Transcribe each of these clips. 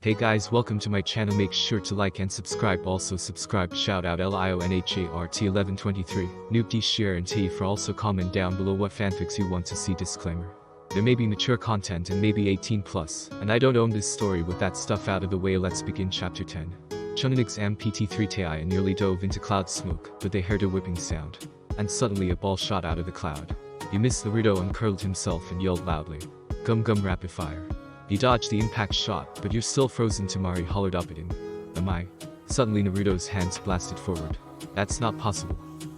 Hey guys, welcome to my channel. Make sure to like and subscribe. Also subscribe. Shout out LIONHART1123 Noob D share and T for also comment down below what fanfics you want to see. Disclaimer. There may be mature content and maybe 18 plus, and I don't own this story. With that stuff out of the way, let's begin chapter 10. Chunin exam PT3 Tei nearly dove into cloud smoke, but they heard a whipping sound. And suddenly a ball shot out of the cloud. He missed. Naruto uncurled himself and yelled loudly. Gum gum rapid fire. You dodged the impact shot, but you're still frozen. Temari hollered up at him. Am I? Suddenly Naruto's hands blasted forward. That's not possible.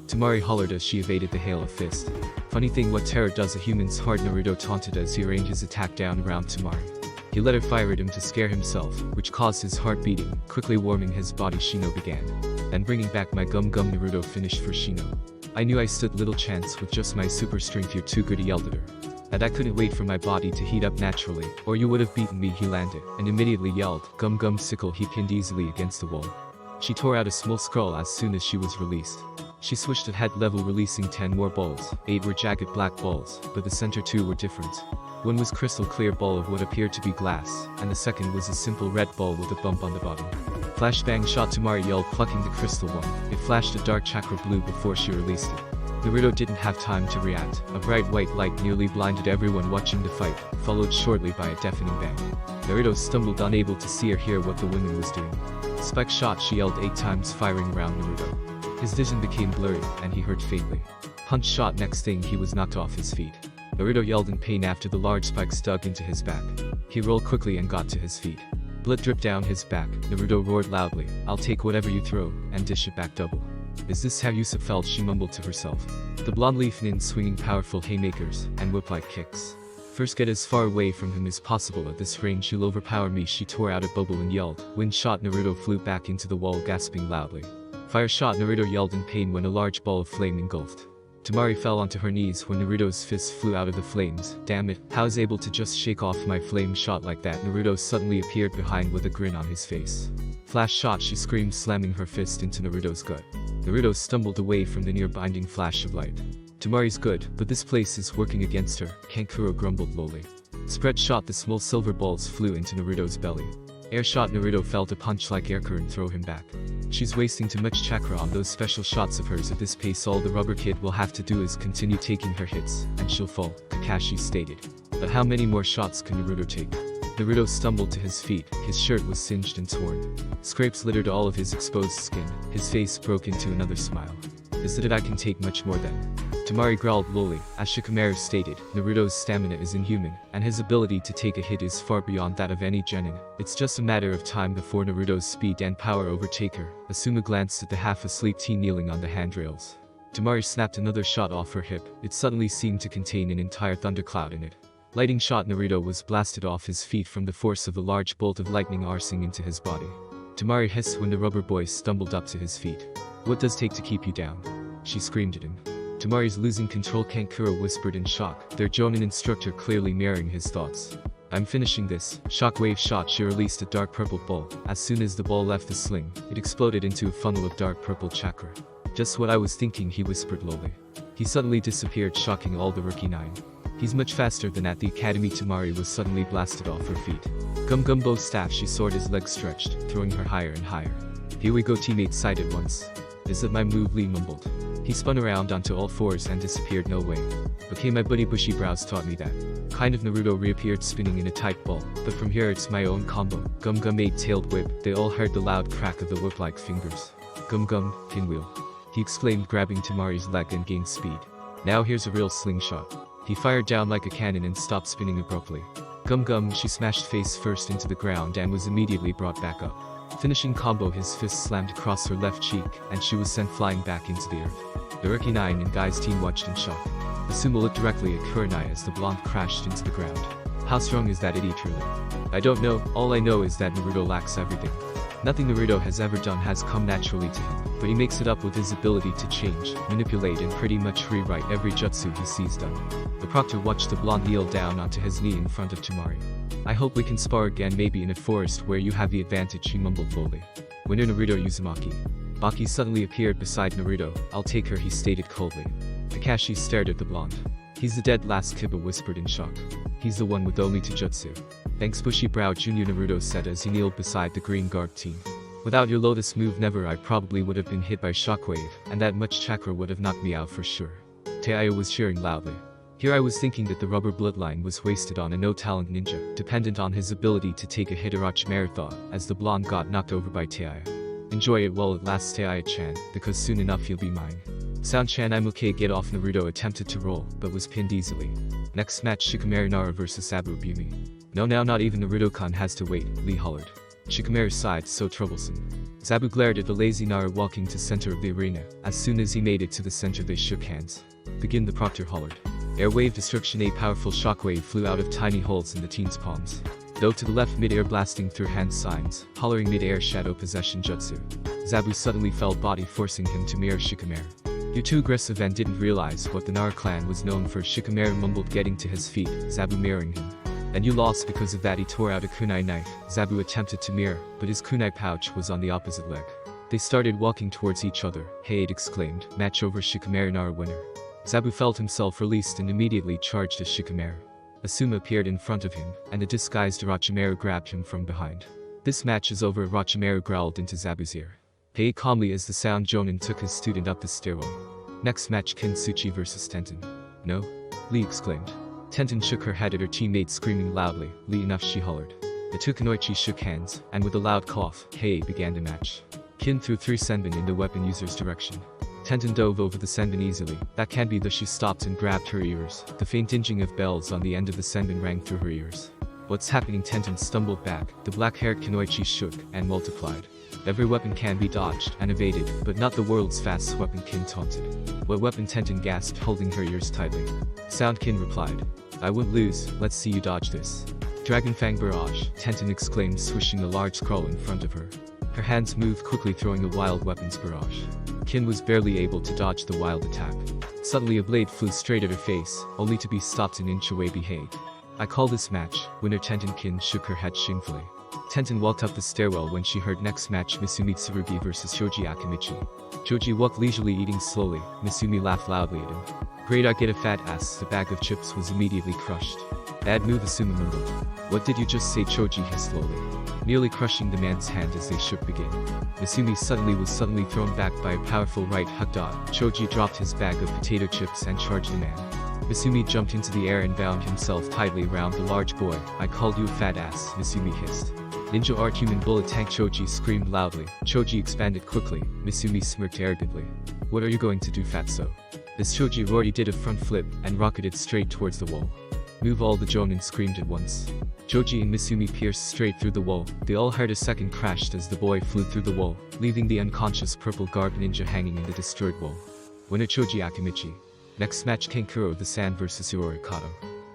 Temari hollered as she evaded the hail of fist. Funny thing what terror does a human's heart, Naruto taunted as he arranged his attack down around Temari. He let her fire at him to scare himself, which caused his heart beating, quickly warming his body. Shino began. Then bringing back my gum gum, Naruto finished for Shino. I knew I stood little chance with just my super strength. You're too good, he yelled at her. And I couldn't wait for my body to heat up naturally, or you would have beaten me. He landed, and immediately yelled, Gum gum sickle. He pinned easily against the wall. She tore out a small scroll as soon as she was released. She switched at head level, releasing 10 more balls. 8 were jagged black balls, but the center 2 were different. One was crystal clear ball of what appeared to be glass, and the second was a simple red ball with a bump on the bottom. Flashbang shot, Temari yelled, plucking the crystal one. It flashed a dark chakra blue before she released it. Naruto didn't have time to react. A bright white light nearly blinded everyone watching the fight, followed shortly by a deafening bang. Naruto stumbled, unable to see or hear what the woman was doing. Spike shot, she yelled 8 times, firing around Naruto. His vision became blurry, and he heard faintly. Punch shot, next thing he was knocked off his feet. Naruto yelled in pain after the large spikes dug into his back. He rolled quickly and got to his feet. Blood dripped down his back. Naruto roared loudly, I'll take whatever you throw, and dish it back double. Is this how Yusuf felt? She mumbled to herself. The blonde leaf nin swinging powerful haymakers and whip-like kicks. First get as far away from him as possible. At this range you'll overpower me. She tore out a bubble and yelled. Wind shot, Naruto flew back into the wall, gasping loudly. Fire shot, Naruto yelled in pain when a large ball of flame engulfed. Temari fell onto her knees when Naruto's fist flew out of the flames. Damn it, how is able to just shake off my flame shot like that? Naruto suddenly appeared behind with a grin on his face. Flash shot, she screamed, slamming her fist into Naruto's gut. Naruto stumbled away from the near-binding flash of light. Temari's good, but this place is working against her, Kankuro grumbled lowly. Spread shot, the small silver balls flew into Naruto's belly. Air shot, Naruto felt a punch like air current throw him back. She's wasting too much chakra on those special shots of hers. At this pace all the rubber kid will have to do is continue taking her hits, and she'll fall, Kakashi stated. But how many more shots can Naruto take? Naruto stumbled to his feet. His shirt was singed and torn. Scrapes littered all of his exposed skin. His face broke into another smile. Is that it? I can take much more then. Temari growled lowly. As Shikamaru stated, Naruto's stamina is inhuman, and his ability to take a hit is far beyond that of any genin. It's just a matter of time before Naruto's speed and power overtake her. Asuma glanced at the half-asleep teen kneeling on the handrails. Temari snapped another shot off her hip. It suddenly seemed to contain an entire thundercloud in it. Lighting shot, Naruto was blasted off his feet from the force of a large bolt of lightning arcing into his body. Temari hissed when the rubber boy stumbled up to his feet. What does it take to keep you down? She screamed at him. Temari's losing control, Kankuro whispered in shock, their Jonin instructor clearly mirroring his thoughts. I'm finishing this. Shockwave shot, she released a dark purple ball. As soon as the ball left the sling, it exploded into a funnel of dark purple chakra. Just what I was thinking, he whispered lowly. He suddenly disappeared, shocking all the rookie 9. He's much faster than at the academy. Temari was suddenly blasted off her feet. Gum gum bow staff, she soared, his legs stretched, throwing her higher and higher. Here we go, teammate sighed at once. Is that my move? Lee mumbled. He spun around onto all fours and disappeared. No way. Okay, my buddy bushy brows taught me that. Kind of. Naruto reappeared spinning in a tight ball, but from here it's my own combo. Gum gum 8-tailed whip. They all heard the loud crack of the whip-like fingers. Gum gum, pinwheel. He exclaimed, grabbing Temari's leg and gained speed. Now here's a real slingshot. He fired down like a cannon and stopped spinning abruptly. Gum gum, she smashed face first into the ground and was immediately brought back up. Finishing combo, his fist slammed across her left cheek, and she was sent flying back into the earth. The rookie 9 and Guy's team watched in shock. Asuma looked directly at Kurenai as the blonde crashed into the ground. How strong is that idiot truly? I don't know, all I know is that Naruto lacks everything. Nothing Naruto has ever done has come naturally to him, but he makes it up with his ability to change, manipulate and pretty much rewrite every jutsu he sees done. The proctor watched the blonde kneel down onto his knee in front of Temari. I hope we can spar again, maybe in a forest where you have the advantage, he mumbled lowly. Winner Naruto Uzumaki. Baki suddenly appeared beside Naruto. I'll take her, he stated coldly. Kakashi stared at the blonde. He's the dead last, Kiba whispered in shock. He's the one with only 2 jutsu. Thanks bushy-browed Junior Naruto said as he kneeled beside the green guard team. Without your lotus move never I probably would have been hit by shockwave, and that much chakra would have knocked me out for sure. Taiyo was cheering loudly. Here I was thinking that the rubber bloodline was wasted on a no-talent ninja, dependent on his ability to take a hit. Orochimaru thought, as the blonde got knocked over by Taiyo. Enjoy it while it lasts, Taiyo-chan, because soon enough you'll be mine. Sound-chan, I'm okay. Get off. Naruto attempted to roll, but was pinned easily. Next match, Shikamaru Nara vs Abumi. No, now not even Naruto-kan has to wait, Lee hollered. Shikamaru sighed, so troublesome. Zabu glared at the lazy Nara walking to center of the arena. As soon as he made it to the center they shook hands. Begin, the proctor hollered. Airwave destruction. A powerful shockwave flew out of tiny holes in the teen's palms. Dove to the left, mid-air blasting through hand signs, hollering mid-air shadow possession jutsu. Zabu suddenly fell body, forcing him to mirror Shikamaru. You're too aggressive and didn't realize what the Nara clan was known for. Shikamaru mumbled, getting to his feet, Zabu mirroring him. And you lost because of that. He tore out a kunai knife. Zabu attempted to mirror, but his kunai pouch was on the opposite leg. They started walking towards each other. Hey, it exclaimed, match over. Shikamaru Nara winner. Zabu felt himself released and immediately charged at Shikamaru. Asuma appeared in front of him, and a disguised Orochimaru grabbed him from behind. This match is over. Orochimaru growled into Zabu's ear. Hey, calmly as the sound Jonin took his student up the stairwell. Next match, Kinsuchi vs Tenten. No? Lee exclaimed. Tenten shook her head at her teammate, screaming loudly. Lee, enough, she hollered. The two Kunoichi shook hands, and with a loud cough, Hey began the match. Kin threw 3 senbon in the weapon user's direction. Tenten dove over the senbon easily. That can't be the. She stopped and grabbed her ears. The faint dinging of bells on the end of the senbon rang through her ears. What's happening? Tenten stumbled back. The black-haired Kunoichi shook and multiplied. Every weapon can be dodged and evaded, but not the world's fastest weapon, Kin taunted. What weapon? Tenten gasped, holding her ears tightly. Sound, Kin replied. I wouldn't lose, let's see you dodge this. Dragon Fang Barrage, Tenten exclaimed, swishing a large scroll in front of her. Her hands moved quickly, throwing a wild weapons barrage. Kin was barely able to dodge the wild attack. Suddenly a blade flew straight at her face, only to be stopped an inch away. Behave. I call this match winner. Tenten. Kin shook her head shamefully. Tenten walked up the stairwell when she heard next match, Misumi Tsurugi vs Shoji Akimichi. Shoji walked leisurely, eating slowly. Misumi laughed loudly at him. Great, I get a fat ass. The bag of chips was immediately crushed. Bad move, Asuma mumbled. What did you just say? Shoji hissed slowly, nearly crushing the man's hand as they shook. Begin. Misumi was suddenly thrown back by a powerful right hook. Shoji dropped his bag of potato chips and charged the man. Misumi jumped into the air and bound himself tightly around the large boy. I called you a fat ass, Misumi hissed. Ninja art human bullet tank, Shoji screamed loudly. Shoji expanded quickly. Misumi smirked arrogantly. What are you going to do, fatso? This Shoji roared. He did a front flip and rocketed straight towards the wall. Move! All the Jonin screamed at once. Shoji and Misumi pierced straight through the wall. They all heard a second crash as the boy flew through the wall, leaving the unconscious purple garbed ninja hanging in the destroyed wall. Winner, Shoji Akimichi. Next match, Kankuro the Sand vs Yoroi Kato.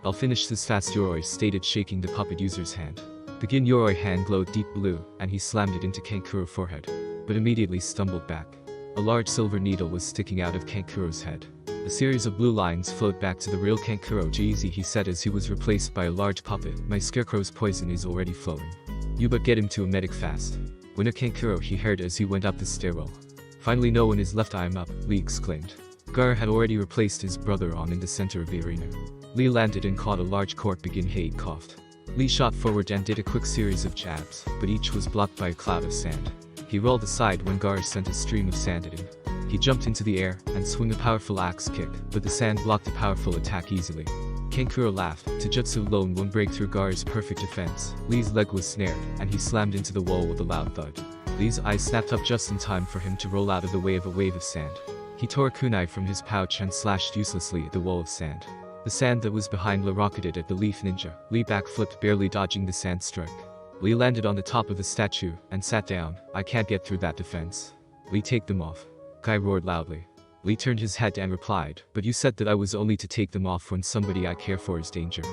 I'll finish this fast, Yoroi stated, shaking the puppet user's hand. Begin. Yoroi hand glowed deep blue, and he slammed it into Kankuro's forehead, but immediately stumbled back. A large silver needle was sticking out of Kankuro's head. A series of blue lines flowed back to the real Kankuro. Easy, he said as he was replaced by a large puppet. My scarecrow's poison is already flowing. You but get him to a medic fast. Winner, Kankuro, he heard as he went up the stairwell. Finally, no one is left. I am up, Lee exclaimed. Gar had already replaced his brother on in the center of the arena. Lee landed and caught a large cork. Begin. He coughed. Lee shot forward and did a quick series of jabs, but each was blocked by a cloud of sand. He rolled aside when Gar sent a stream of sand at him. He jumped into the air and swung a powerful axe kick, but the sand blocked the powerful attack easily. Kankuro laughed. Taijutsu alone won't break through Gar's perfect defense. Lee's leg was snared, and he slammed into the wall with a loud thud. Lee's eyes snapped up just in time for him to roll out of the way of a wave of sand. He tore a kunai from his pouch and slashed uselessly at the wall of sand. The sand that was behind Lee rocketed at the leaf ninja. Lee backflipped, barely dodging the sand strike. Lee landed on the top of the statue and sat down. I can't get through that defense. Lee, take them off. Guy roared loudly. Lee turned his head and replied, but you said that I was only to take them off when somebody I care for is danger.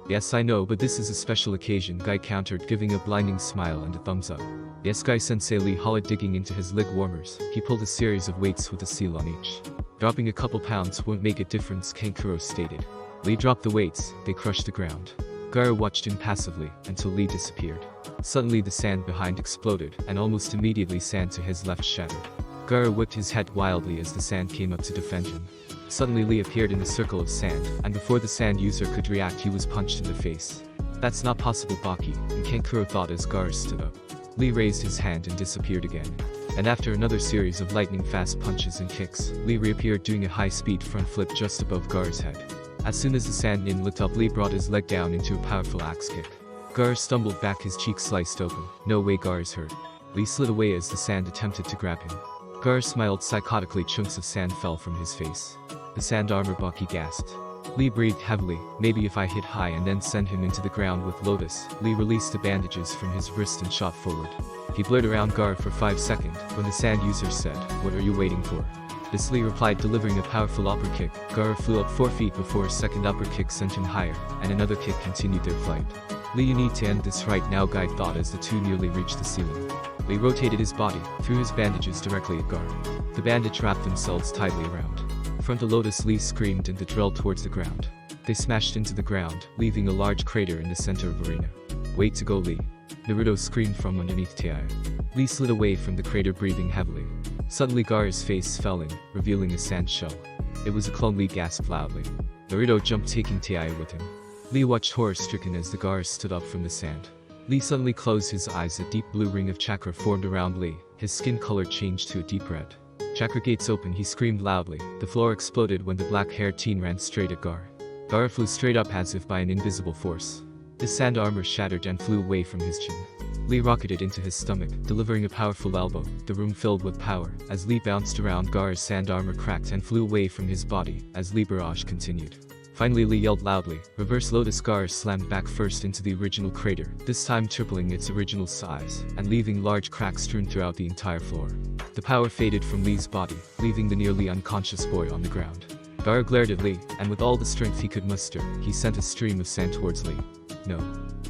Yes, I know, but this is a special occasion, Guy countered, giving a blinding smile and a thumbs up. Yes, Guy-sensei, Lee hollered, digging into his leg warmers. He pulled a series of weights with a seal on each. Dropping a couple pounds won't make a difference, Kankuro stated. Lee dropped the weights. They crushed the ground. Gaara watched impassively until Lee disappeared. Suddenly the sand behind exploded, and almost immediately sand to his left shattered. Gaara whipped his head wildly as the sand came up to defend him. Suddenly Lee appeared in the circle of sand, and before the sand user could react he was punched in the face. That's not possible, Baki, and Kankuro thought as Gar stood up. Lee raised his hand and disappeared again. And after another series of lightning-fast punches and kicks, Lee reappeared doing a high-speed front flip just above Gar's head. As soon as the sand nin looked up, Lee brought his leg down into a powerful axe kick. Gar stumbled back, his cheek sliced open. No way, Gar is hurt. Lee slid away as the sand attempted to grab him. Gar smiled psychotically. Chunks of sand fell from his face. The sand armor, Baki gasped. Lee breathed heavily. Maybe if I hit high and then send him into the ground with Lotus. Lee released the bandages from his wrist and shot forward. He blurred around Gar for 5 seconds, when the sand user said, "What are you waiting for?" This Lee replied, delivering a powerful upper kick. Gar flew up 4 feet before a second upper kick sent him higher, and another kick continued their flight. Lee, you need to end this right now, Guy thought as the two nearly reached the ceiling. Lee rotated his body, threw his bandages directly at Gar. The bandage wrapped themselves tightly around. From the Lotus, Lee screamed and drilled towards the ground. They smashed into the ground, leaving a large crater in the center of the arena. "Wait to go, Lee." Naruto screamed from underneath Taiyo. Lee slid away from the crater, breathing heavily. Suddenly Gar's face fell in, revealing a sand shell. It was a clone. Lee gasped loudly. Naruto jumped, taking Taiyo with him. Lee watched horror-stricken as the Gar stood up from the sand. Lee suddenly closed his eyes. A deep blue ring of chakra formed around Lee. His skin color changed to a deep red. Chakra gates open, he screamed loudly. The floor exploded when the black-haired teen ran straight at Gar. Gar flew straight up as if by an invisible force. His sand armor shattered and flew away from his chin. Lee rocketed into his stomach, delivering a powerful elbow. The room filled with power. As Lee bounced around, Gar's sand armor cracked and flew away from his body, as Lee barrage continued. Finally Lee yelled loudly. Reverse Lotus. Gar slammed back first into the original crater, this time tripling its original size, and leaving large cracks strewn throughout the entire floor. The power faded from Lee's body, leaving the nearly unconscious boy on the ground. Gar glared at Lee, and with all the strength he could muster, he sent a stream of sand towards Lee. "No!"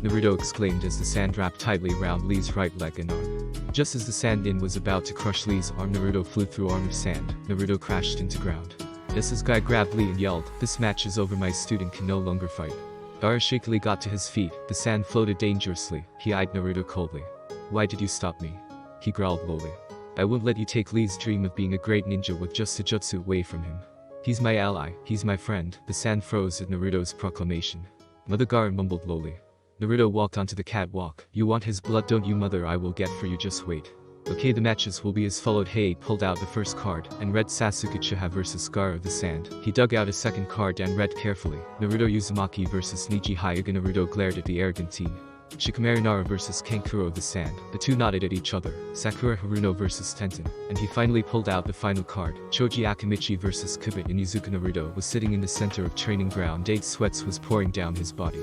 Naruto exclaimed as the sand wrapped tightly around Lee's right leg and arm. Just as the sand nin was about to crush Lee's arm, Naruto flew through arm of sand. Naruto crashed into ground. Just as Guy grabbed Lee and yelled, "This match is over, my student can no longer fight." Gar shakily got to his feet. The sand floated dangerously. He eyed Naruto coldly. "Why did you stop me?" He growled lowly. "I won't let you take Lee's dream of being a great ninja with just a jutsu away from him. He's my ally, he's my friend." The sand froze at Naruto's proclamation. Mother, Gar mumbled lowly. Naruto walked onto the catwalk. "You want his blood, don't you, Mother? I will get for you, just wait." "Okay, the matches will be as followed." He pulled out the first card and read Sasuke Uchiha vs Gar of the Sand. He dug out a second card and read carefully. Naruto Uzumaki vs Niji Hyuga. Naruto glared at the arrogant teen. Shikamaru Nara vs Kankuro of the Sand. The two nodded at each other. Sakura Haruno vs Tenten. And he finally pulled out the final card. Choji Akimichi vs Kubit. Inuzuka. Naruto was sitting in the center of training ground. Eight sweats was pouring down his body.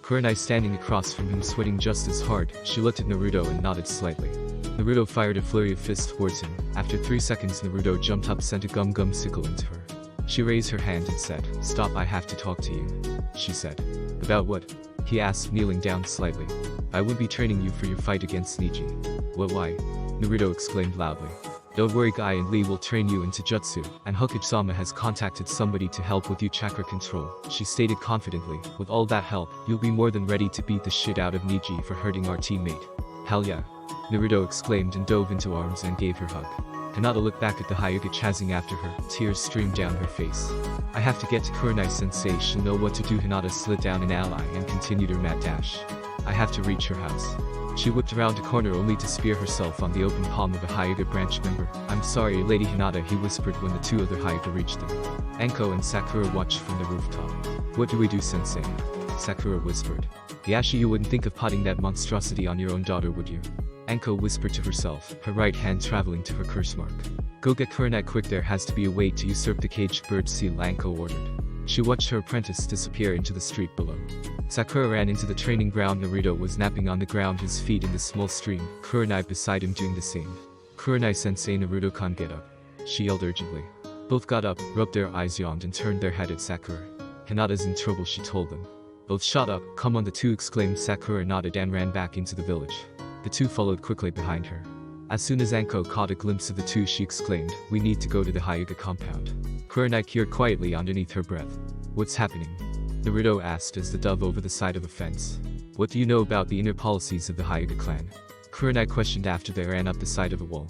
Kurenai standing across from him, sweating just as hard. She looked at Naruto and nodded slightly. Naruto fired a flurry of fists towards him. After 3 seconds, Naruto jumped up, sent a gum sickle into her. She raised her hand and said, "Stop, I have to talk to you." She said. "About what?" he asked, kneeling down slightly. "I would be training you for your fight against Niji." "What, why?" Naruto exclaimed loudly. "Don't worry, Guy and Lee will train you into jutsu, and Hokage-sama has contacted somebody to help with your chakra control," she stated confidently. "With all that help, you'll be more than ready to beat the shit out of Niji for hurting our teammate." "Hell yeah!" Naruto exclaimed and dove into arms and gave her hug. Hinata looked back at the Hyuga chasing after her. Tears streamed down her face. "I have to get to Kurenai-sensei, she'll know what to do." Hinata slid down an ally and continued her mad dash. "I have to reach her house." She whipped around a corner only to spear herself on the open palm of a Hyuga branch member. "I'm sorry, Lady Hinata," he whispered when the two other Hyuga reached them. Anko and Sakura watched from the rooftop. "What do we do, sensei?" Sakura whispered. "Yashi, you wouldn't think of potting that monstrosity on your own daughter, would you?" Anko whispered to herself, her right hand traveling to her curse mark. "Go get Kurenai quick, there has to be a way to usurp the caged bird seal," Anko ordered. She watched her apprentice disappear into the street below. Sakura ran into the training ground. Naruto was napping on the ground, his feet in the small stream, Kurenai beside him doing the same. "Kurenai-sensei, Naruto-kan, get up," she yelled urgently. Both got up, rubbed their eyes, yawned, and turned their head at Sakura. "Hinata's in trouble," she told them. Both shot up. "Come on," the two exclaimed. Sakura nodded and ran back into the village. The two followed quickly behind her. As soon as Anko caught a glimpse of the two, she exclaimed, "We need to go to the Hyuga compound." Kurenai peered quietly underneath her breath. "What's happening?" Naruto asked as the dove over the side of a fence. "What do you know about the inner policies of the Hyuga clan?" Kurenai questioned after they ran up the side of a wall.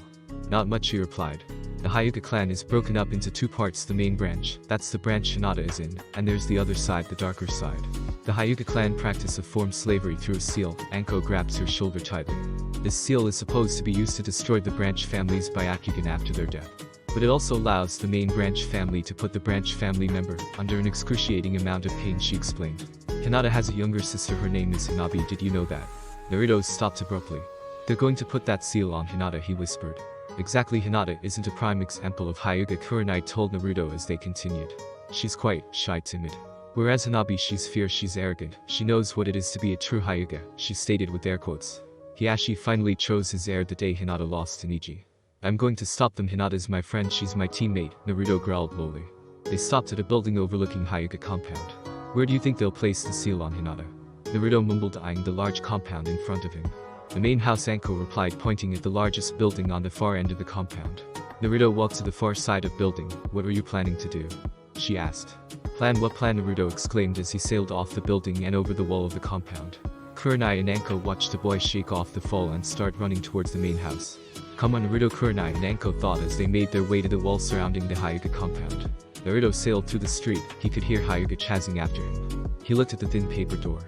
"Not much," she replied. The Hyuga clan is broken up into two parts: the main branch, that's the branch Hinata is in, and there's the other side, the darker side. The Hyuga clan practice a form slavery through a seal. Anko grabs her shoulder tightly. This seal is supposed to be used to destroy the branch families by Akugan after their death. But it also allows the main branch family to put the branch family member under an excruciating amount of pain, she explained. Hinata has a younger sister, her name is Hanabi, did you know that? Naruto stopped abruptly. They're going to put that seal on Hinata, he whispered. Exactly, Hinata isn't a prime example of Hyuga, Kurenai told Naruto as they continued. She's quite shy, timid. Whereas Hanabi, she's fierce, she's arrogant, she knows what it is to be a true Hyuga, she stated with air quotes. Hiashi finally chose his heir the day Hinata lost to Niji. I'm going to stop them, Hinata's my friend, she's my teammate, Naruto growled lowly. They stopped at a building overlooking Hyuga compound. Where do you think they'll place the seal on Hinata? Naruto mumbled, eyeing the large compound in front of him. The main house, Anko replied, pointing at the largest building on the far end of the compound. Naruto walked to the far side of building. What were you planning to do? She asked. Plan? What plan? Naruto exclaimed as he sailed off the building and over the wall of the compound. Kurenai and Anko watched the boy shake off the fall and start running towards the main house. Come on, Naruto, Kurenai and Anko thought as they made their way to the wall surrounding the Hyuga compound. Naruto sailed through the street. He could hear Hyuga chasing after him. He looked at the thin paper door.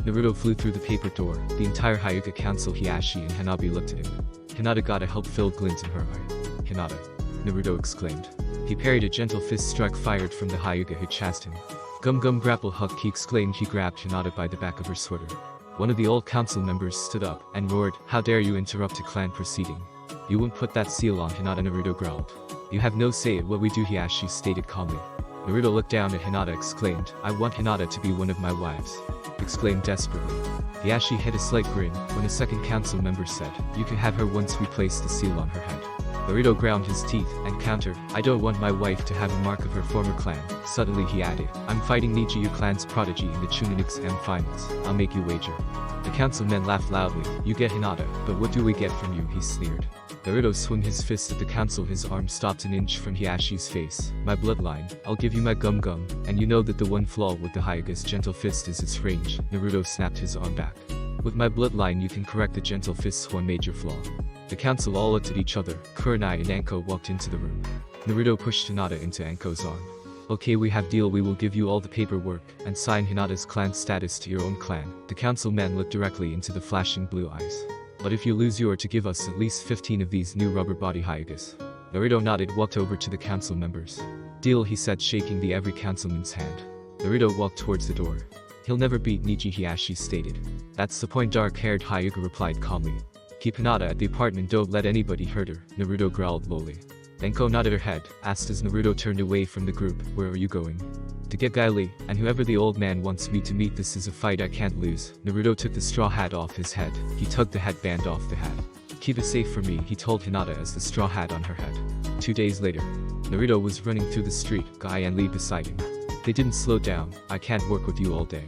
Naruto flew through the paper door. The entire Hyuga council, Hiashi and Hanabi, looked at him. Hinata got a help-filled glint in her eye. Hinata! Naruto exclaimed. He parried a gentle fist strike fired from the Hyuga who chased him. Gum grapple hug, he exclaimed. He grabbed Hinata by the back of her sweater. One of the old council members stood up and roared, how dare you interrupt a clan proceeding. You won't put that seal on Hinata, Naruto growled. You have no say at what we do, Hiashi stated calmly. Naruto looked down at Hinata, exclaimed, I want Hinata to be one of my wives. Exclaimed desperately. Hiashi had a slight grin when a second council member said, you can have her once we place the seal on her head. Naruto ground his teeth and countered, I don't want my wife to have a mark of her former clan. Suddenly he added, I'm fighting Niji, your clan's prodigy, in the Chunin exam finals. I'll make you wager. The councilmen laughed loudly. You get Hinata, but what do we get from you? He sneered. Naruto swung his fist at the council. His arm stopped an inch from Hiashi's face. My bloodline, I'll give you my gum, and you know that the one flaw with the Hyuga's gentle fist is its range. Naruto snapped his arm back. With my bloodline you can correct the gentle fist's one major flaw. The council all looked at each other. Kurenai and Anko walked into the room. Naruto pushed Hinata into Anko's arm. Okay, we have deal, we will give you all the paperwork and sign Hinata's clan status to your own clan. The councilman looked directly into the flashing blue eyes. But if you lose, you are to give us at least 15 of these new rubber body Hyugas. Naruto nodded, walked over to the council members. Deal, he said, shaking the every councilman's hand. Naruto walked towards the door. He'll never beat Niji, Hiashi stated. That's the point, dark-haired Hyuga replied calmly. Keep Hinata at the apartment, don't let anybody hurt her, Naruto growled lowly. Anko nodded her head, asked as Naruto turned away from the group, where are you going? To get Gaili, and whoever the old man wants me to meet, this is a fight I can't lose. Naruto took the straw hat off his head. He tugged the headband off the hat. Keep it safe for me, he told Hinata as the straw hat on her head. 2 days later, Naruto was running through the street, Guy and Lee beside him. They didn't slow down. I can't work with you all day.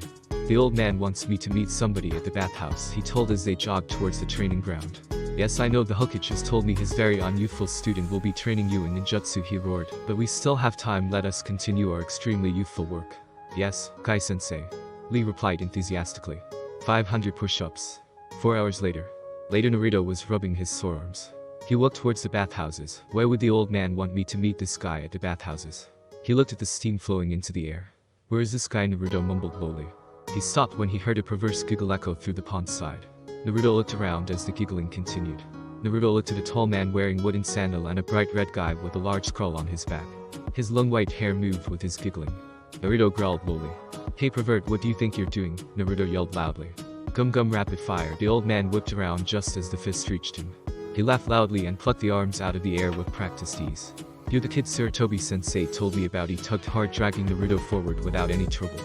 The old man wants me to meet somebody at the bathhouse, he told as they jogged towards the training ground. Yes, I know, the Hokage just told me his very own youthful student will be training you in ninjutsu, he roared. But we still have time, let us continue our extremely youthful work. Yes, Kai-sensei. Lee replied enthusiastically. 500 push-ups. 4 hours later. Naruto was rubbing his sore arms. He walked towards the bathhouses. Where would the old man want me to meet this guy at the bathhouses? He looked at the steam flowing into the air. Where is this guy? Naruto mumbled lowly. He stopped when he heard a perverse giggle echo through the pond side. Naruto looked around as the giggling continued. Naruto looked at a tall man wearing wooden sandal and a bright red guy with a large scroll on his back. His long white hair moved with his giggling. Naruto growled lowly. Hey pervert, what do you think you're doing? Naruto yelled loudly. Gum rapid fire. The old man whipped around just as the fist reached him. He laughed loudly and plucked the arms out of the air with practiced ease. You're the kid Sarutobi-sensei told me about. He tugged hard, dragging Naruto forward without any trouble.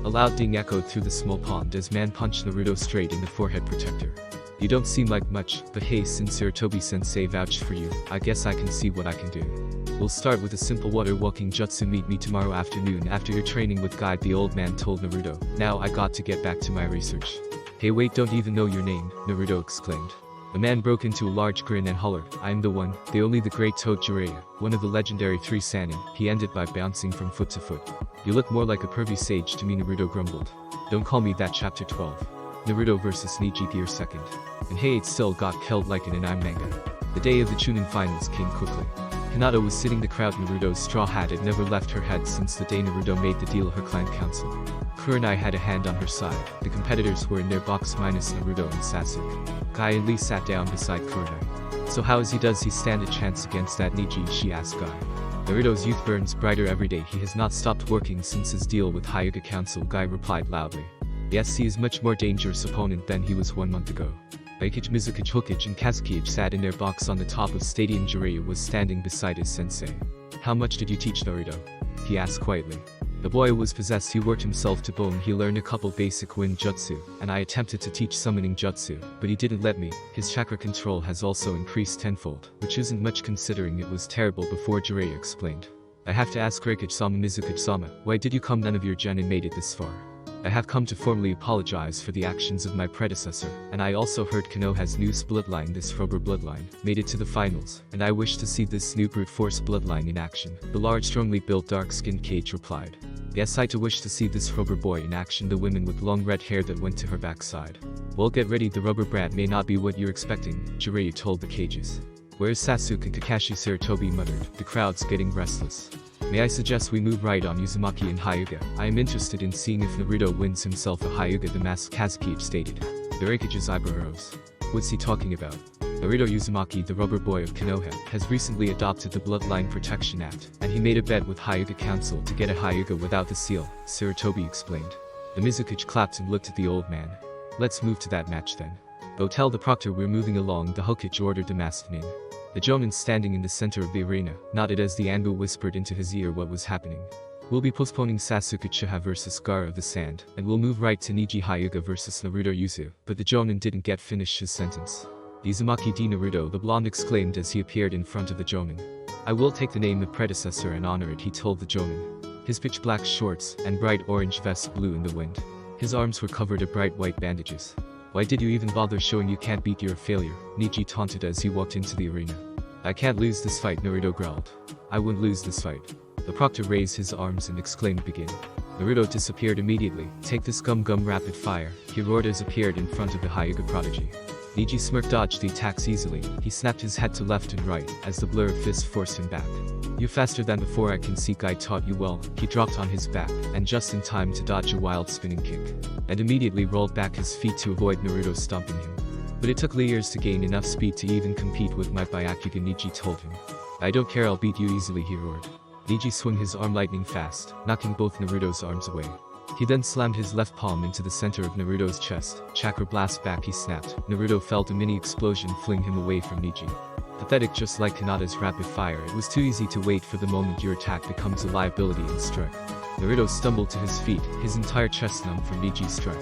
A loud ding echoed through the small pond as man punched Naruto straight in the forehead protector. You don't seem like much, but hey, since Sarutobi-sensei vouched for you, I guess I can see what I can do. We'll start with a simple water walking jutsu. Meet me tomorrow afternoon after your training with guide, the old man told Naruto. Now I got to get back to my research. Hey wait, don't even know your name, Naruto exclaimed. The man broke into a large grin and hollered, I am the one, the only, the great Toad Jiraiya, one of the legendary 3 Sannin. He ended by bouncing from foot to foot. You look more like a pervy sage to me, Naruto grumbled. Don't call me that. Chapter 12. Naruto vs Niji Gear 2nd. And hey, it still got killed like in an anime manga. The day of the Chunin finals came quickly. Hinata was sitting the crowd. Naruto's straw hat had never left her head since the day Naruto made the deal her clan council. Kurenai had a hand on her side. The competitors were in their box minus Naruto and Sasuke. Guy and Lee sat down beside Kurenai. So how does he stand a chance against that Niji? She asked Guy. Naruto's youth burns brighter every day. He has not stopped working since his deal with Hyuga Council, Guy replied loudly. Yes, he is much more dangerous opponent than he was 1 month ago. Aikich, Mizukichi, Hokage and Kazukichi sat in their box on the top of Stadium. Jiraiya was standing beside his sensei. How much did you teach Naruto? He asked quietly. The boy was possessed. He worked himself to bone. He learned a couple basic wind jutsu, and I attempted to teach summoning jutsu, but he didn't let me. His chakra control has also increased tenfold, which isn't much considering it was terrible before. Jiraiya explained. I have to ask Reikage-sama, Mizukichi-sama, why did you come? None of your genin made it this far. I have come to formally apologize for the actions of my predecessor, and I also heard Konoha's new bloodline, this rubber bloodline, made it to the finals, and I wish to see this new brute force bloodline in action. The large, strongly built, dark-skinned Cage replied. Yes, I too wish to see this rubber boy in action. The women with long red hair that went to her backside. Well, get ready, the rubber brat may not be what you're expecting, Jiraiya told the Cages. Where's Sasuke and Kakashi? Sarutobi muttered. The crowd's getting restless. May I suggest we move right on Uzumaki and Hyuga? I am interested in seeing if Naruto wins himself a Hyuga, the masked Kazukichi stated. The Reikage's eyebrow rose. What's he talking about? Naruto Uzumaki, the rubber boy of Konoha, has recently adopted the Bloodline Protection Act, and he made a bet with Hyuga Council to get a Hyuga without the seal, Sarutobi explained. The Mizukichi clapped and looked at the old man. Let's move to that match then. Go tell the proctor we're moving along, the Hokage ordered the masked nin. The Jonin standing in the center of the arena nodded as the Anbu whispered into his ear what was happening. We'll be postponing Sasuke Uchiha vs Gaara of the Sand, and we'll move right to Niji Hyuga vs Naruto Yuzu, but the Jonin didn't get finished his sentence. Uzumaki d Naruto, the blonde exclaimed as he appeared in front of the Jonin. I will take the name of predecessor and honor it, he told the Jonin. His pitch black shorts and bright orange vest blew in the wind. His arms were covered in bright white bandages. Why did you even bother showing you can't beat? You're a failure, Niji taunted as he walked into the arena. I can't lose this fight, Naruto growled. I won't lose this fight. The proctor raised his arms and exclaimed begin. Naruto disappeared immediately. Take this gum rapid fire. He roared as appeared in front of the Hyuga prodigy. Niji smirked, dodged the attacks easily. He snapped his head to left and right as the blur of fists forced him back. You faster than before, I can see. Guy taught you well. He dropped on his back, and just in time to dodge a wild spinning kick, and immediately rolled back his feet to avoid Naruto stomping him. But it took years to gain enough speed to even compete with my Byakugan, Niji told him. I don't care, I'll beat you easily, he roared. Niji swung his arm lightning fast, knocking both Naruto's arms away. He then slammed his left palm into the center of Naruto's chest. Chakra blast back, he snapped. Naruto felt a mini explosion fling him away from Niji. Pathetic, just like Hinata's rapid fire, it was too easy to wait for the moment your attack becomes a liability and strike. Naruto stumbled to his feet, his entire chest numb from Niji's strike.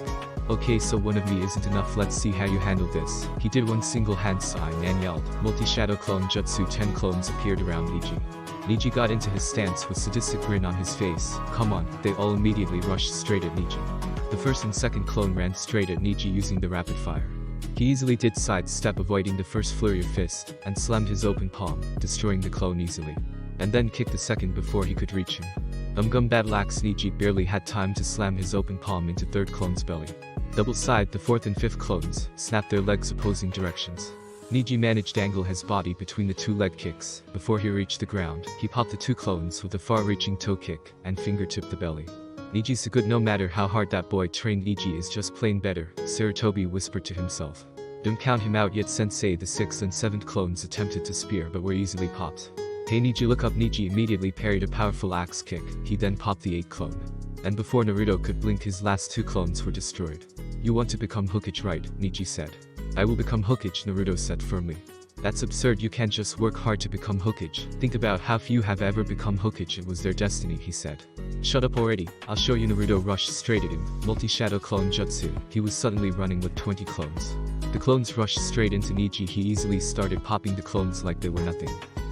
Okay, so one of me isn't enough, let's see how you handle this. He did one single hand sign and yelled. Multi-shadow clone jutsu, 10 clones appeared around Niji. Niji got into his stance with sadistic grin on his face. Come on, they all immediately rushed straight at Niji. The first and second clone ran straight at Niji using the rapid fire. He easily did sidestep, avoiding the first flurry of fist, and slammed his open palm, destroying the clone easily. And then kicked the second before he could reach him. Battle Axe. Niji barely had time to slam his open palm into third clone's belly. Double side, the fourth and fifth clones snapped their legs opposing directions. Niji managed to angle his body between the two leg kicks. Before he reached the ground, he popped the two clones with a far-reaching toe kick and fingertipped the belly. Niji's so good no matter how hard that boy trained. Niji is just plain better, Sarutobi whispered to himself. Don't count him out yet, sensei. The sixth and seventh clones attempted to spear but were easily popped. Hey Niji, look up. Niji immediately parried a powerful axe kick. He then popped the 8th clone. And before Naruto could blink, his last 2 clones were destroyed. You want to become Hokage, right? Niji said. I will become Hokage, Naruto said firmly. That's absurd, you can't just work hard to become Hokage. Think about how few have ever become Hokage, it was their destiny, he said. Shut up already, I'll show you. Naruto rushed straight at him. Multi-shadow clone jutsu. He was suddenly running with 20 clones. The clones rushed straight into Niji. He easily started popping the clones like they were nothing.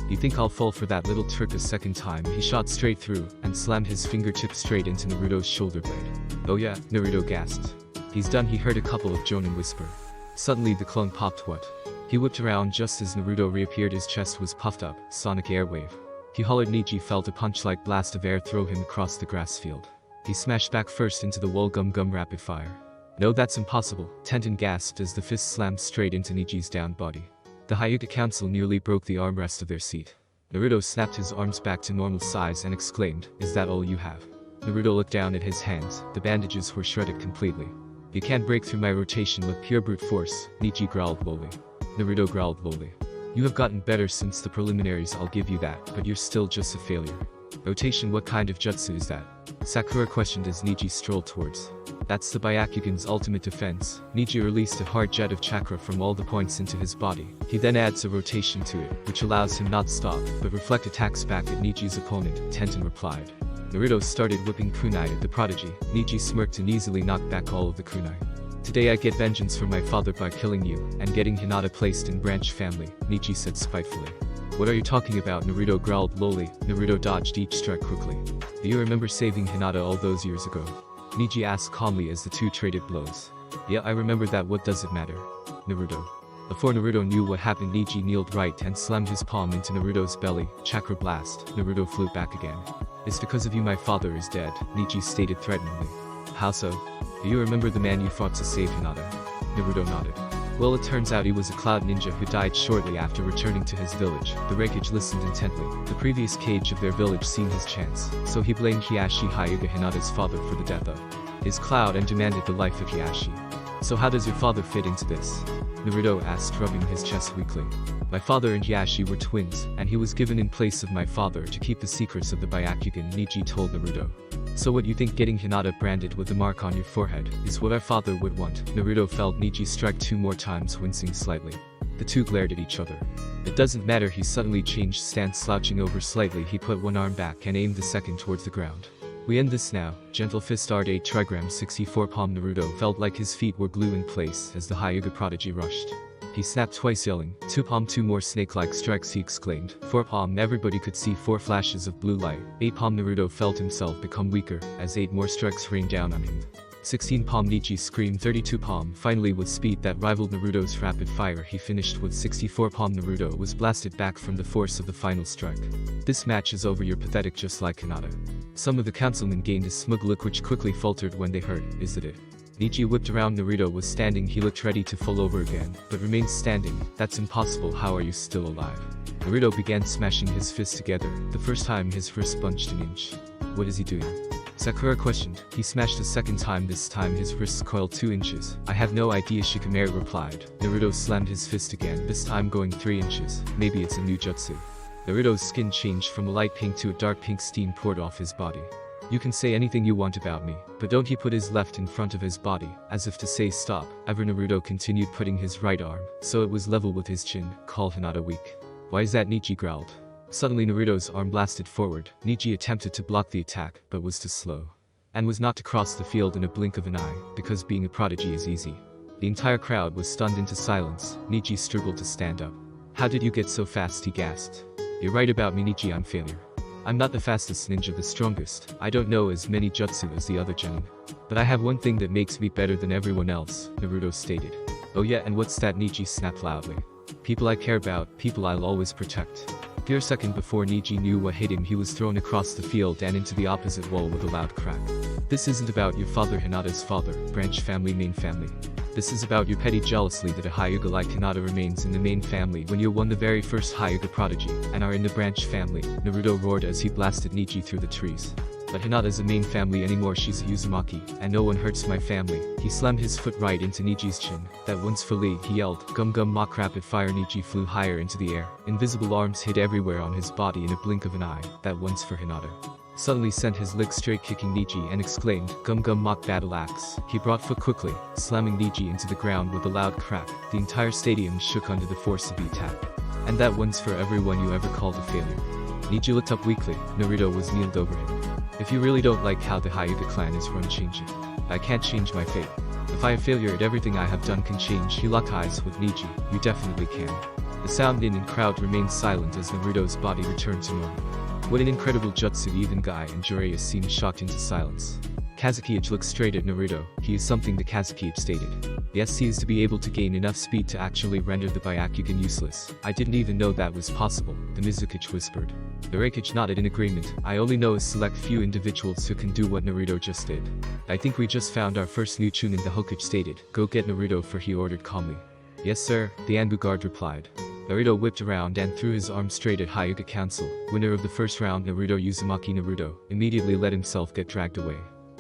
You think I'll fall for that little trick a second time? He shot straight through and slammed his fingertip straight into Naruto's shoulder blade. Oh yeah, Naruto gasped. He's done, he heard a couple of Jonin whisper. Suddenly the clone popped. What? He whipped around just as Naruto reappeared. His chest was puffed up, sonic airwave. He hollered. Niji felt a punch-like blast of air throw him across the grass field. He smashed back first into the wall. Gum rapid fire. No, that's impossible, Tenten gasped as the fist slammed straight into Niji's down body. The Hyuga Council nearly broke the armrest of their seat. Naruto snapped his arms back to normal size and exclaimed, "Is that all you have?" Naruto looked down at his hands. The bandages were shredded completely. "You can't break through my rotation with pure brute force," Neji growled lowly. Naruto growled lowly. "You have gotten better since the preliminaries, I'll give you that, but you're still just a failure." "Rotation, what kind of jutsu is that?" Sakura questioned as Neji strolled towards. "That's the Byakugan's ultimate defense." Neji released a hard jet of chakra from all the points into his body. He then adds a rotation to it, which allows him not stop, but reflect attacks back at Neji's opponent, Tenten replied. Naruto started whipping kunai at the prodigy. Neji smirked and easily knocked back all of the kunai. "Today I get vengeance for my father by killing you, and getting Hinata placed in branch family," Neji said spitefully. "What are you talking about?" Naruto growled lowly. Naruto dodged each strike quickly. "Do you remember saving Hinata all those years ago?" Neji asked calmly as the two traded blows. "Yeah, I remember that. What does it matter?" Naruto. Before Naruto knew what happened, Neji kneeled right and slammed his palm into Naruto's belly. Chakra blast. Naruto flew back again. "It's because of you my father is dead," Neji stated threateningly. "How so?" "Do you remember the man you fought to save Hinata?" Naruto nodded. "Well, it turns out he was a cloud ninja who died shortly after returning to his village." The Raikage listened intently. The previous cage of their village seen his chance, so he blamed Hiyashi Hyuga, Hinata's father, for the death of his cloud and demanded the life of Hiyashi. "So how does your father fit into this?" Naruto asked, rubbing his chest weakly. "My father and Hiyashi were twins, and he was given in place of my father to keep the secrets of the Byakugan," Neji told Naruto. "So what, you think getting Hinata branded with a mark on your forehead is what our father would want?" Naruto felt Neji strike 2 more times, wincing slightly. The two glared at each other. "It doesn't matter." He suddenly changed stance, slouching over slightly. He put one arm back and aimed the second towards the ground. "We end this now." Gentle fist art 8 trigram 64 palm. Naruto felt like his feet were glue in place as the Hyuga prodigy rushed. He snapped twice, yelling, "2 palm, 2 more snake-like strikes," he exclaimed. 4 palm. Everybody could see 4 flashes of blue light. 8 palm. Naruto felt himself become weaker as 8 more strikes rained down on him. 16 palm. Neji screamed. 32 palm. Finally, with speed that rivaled Naruto's rapid fire, he finished with 64 palm. Naruto was blasted back from the force of the final strike. "This match is over. You're pathetic, just like Hinata." Some of the councilmen gained a smug look which quickly faltered when they heard, "Is that it?" Neji whipped around. Naruto was standing. He looked ready to fall over again, but remained standing. "That's impossible. How are you still alive?" Naruto began smashing his fists together. The first time his wrist bunched an inch. "What is he doing?" Sakura questioned. He smashed a second time. This time his wrists coiled 2 inches. "I have no idea," Shikamaru replied. Naruto slammed his fist again, this time going 3 inches. "Maybe it's a new jutsu." Naruto's skin changed from a light pink to a dark pink. Steam poured off his body. "You can say anything you want about me, but don't." He put his left in front of his body, as if to say stop. Ever Naruto continued, putting his right arm, so it was level with his chin. "Call Hinata weak." "Why is that?" Neji growled. Suddenly Naruto's arm blasted forward. Neji attempted to block the attack, but was too slow. And was knocked across the field in a blink of an eye, because being a prodigy is easy. The entire crowd was stunned into silence. Neji struggled to stand up. "How did you get so fast?" he gasped. "You're right about me, Neji. I'm failure. I'm not the fastest ninja, the strongest. I don't know as many jutsu as the other genin. But I have one thing that makes me better than everyone else," Naruto stated. "Oh yeah, and what's that?" Neji snapped loudly. "People I care about, people I'll always protect." For a second before Neji knew what hit him, he was thrown across the field and into the opposite wall with a loud crack. "This isn't about your father, Hinata's father, branch family, main family. This is about your petty jealousy that a Hyuga like Hinata remains in the main family when you won the very first Hyuga prodigy, and are in the branch family," Naruto roared as he blasted Neji through the trees. "But Hinata's a main family anymore. She's a Uzumaki, and no one hurts my family." He slammed his foot right into Neji's chin. "That one's for Lee," he yelled. Gum gum mock rapid fire. Neji flew higher into the air. Invisible arms hid everywhere on his body in a blink of an eye. "That one's for Hinata." Suddenly sent his leg straight, kicking Neji, and exclaimed, "Gum gum mock battle axe." He brought foot quickly, slamming Neji into the ground with a loud crack. The entire stadium shook under the force of the attack. "And that one's for everyone you ever called a failure." Neji looked up weakly. Naruto was kneeled over him. "If you really don't like how the Hyuga clan is run, change it. I can't change my fate. If I a failure at everything I have done can change." He locked eyes with Neji. "You definitely can." The sound in and crowd remained silent as Naruto's body returned to normal. "What an incredible jutsu!" Even Guy and Jiraiya seemed shocked into silence. Kazukiage looked straight at Naruto. "He is something," the Kazukiage stated. "Yes, he is to be able to gain enough speed to actually render the Byakugan useless." "I didn't even know that was possible," the Mizukage whispered. The Raikage nodded in agreement. "I only know a select few individuals who can do what Naruto just did." "I think we just found our first new Chunin," the Hokage stated. "Go get Naruto," for he ordered calmly. "Yes sir," the Anbu guard replied. Naruto whipped around and threw his arm straight at Hyuga Council. Winner of the first round Naruto Uzumaki Naruto immediately let himself get dragged away.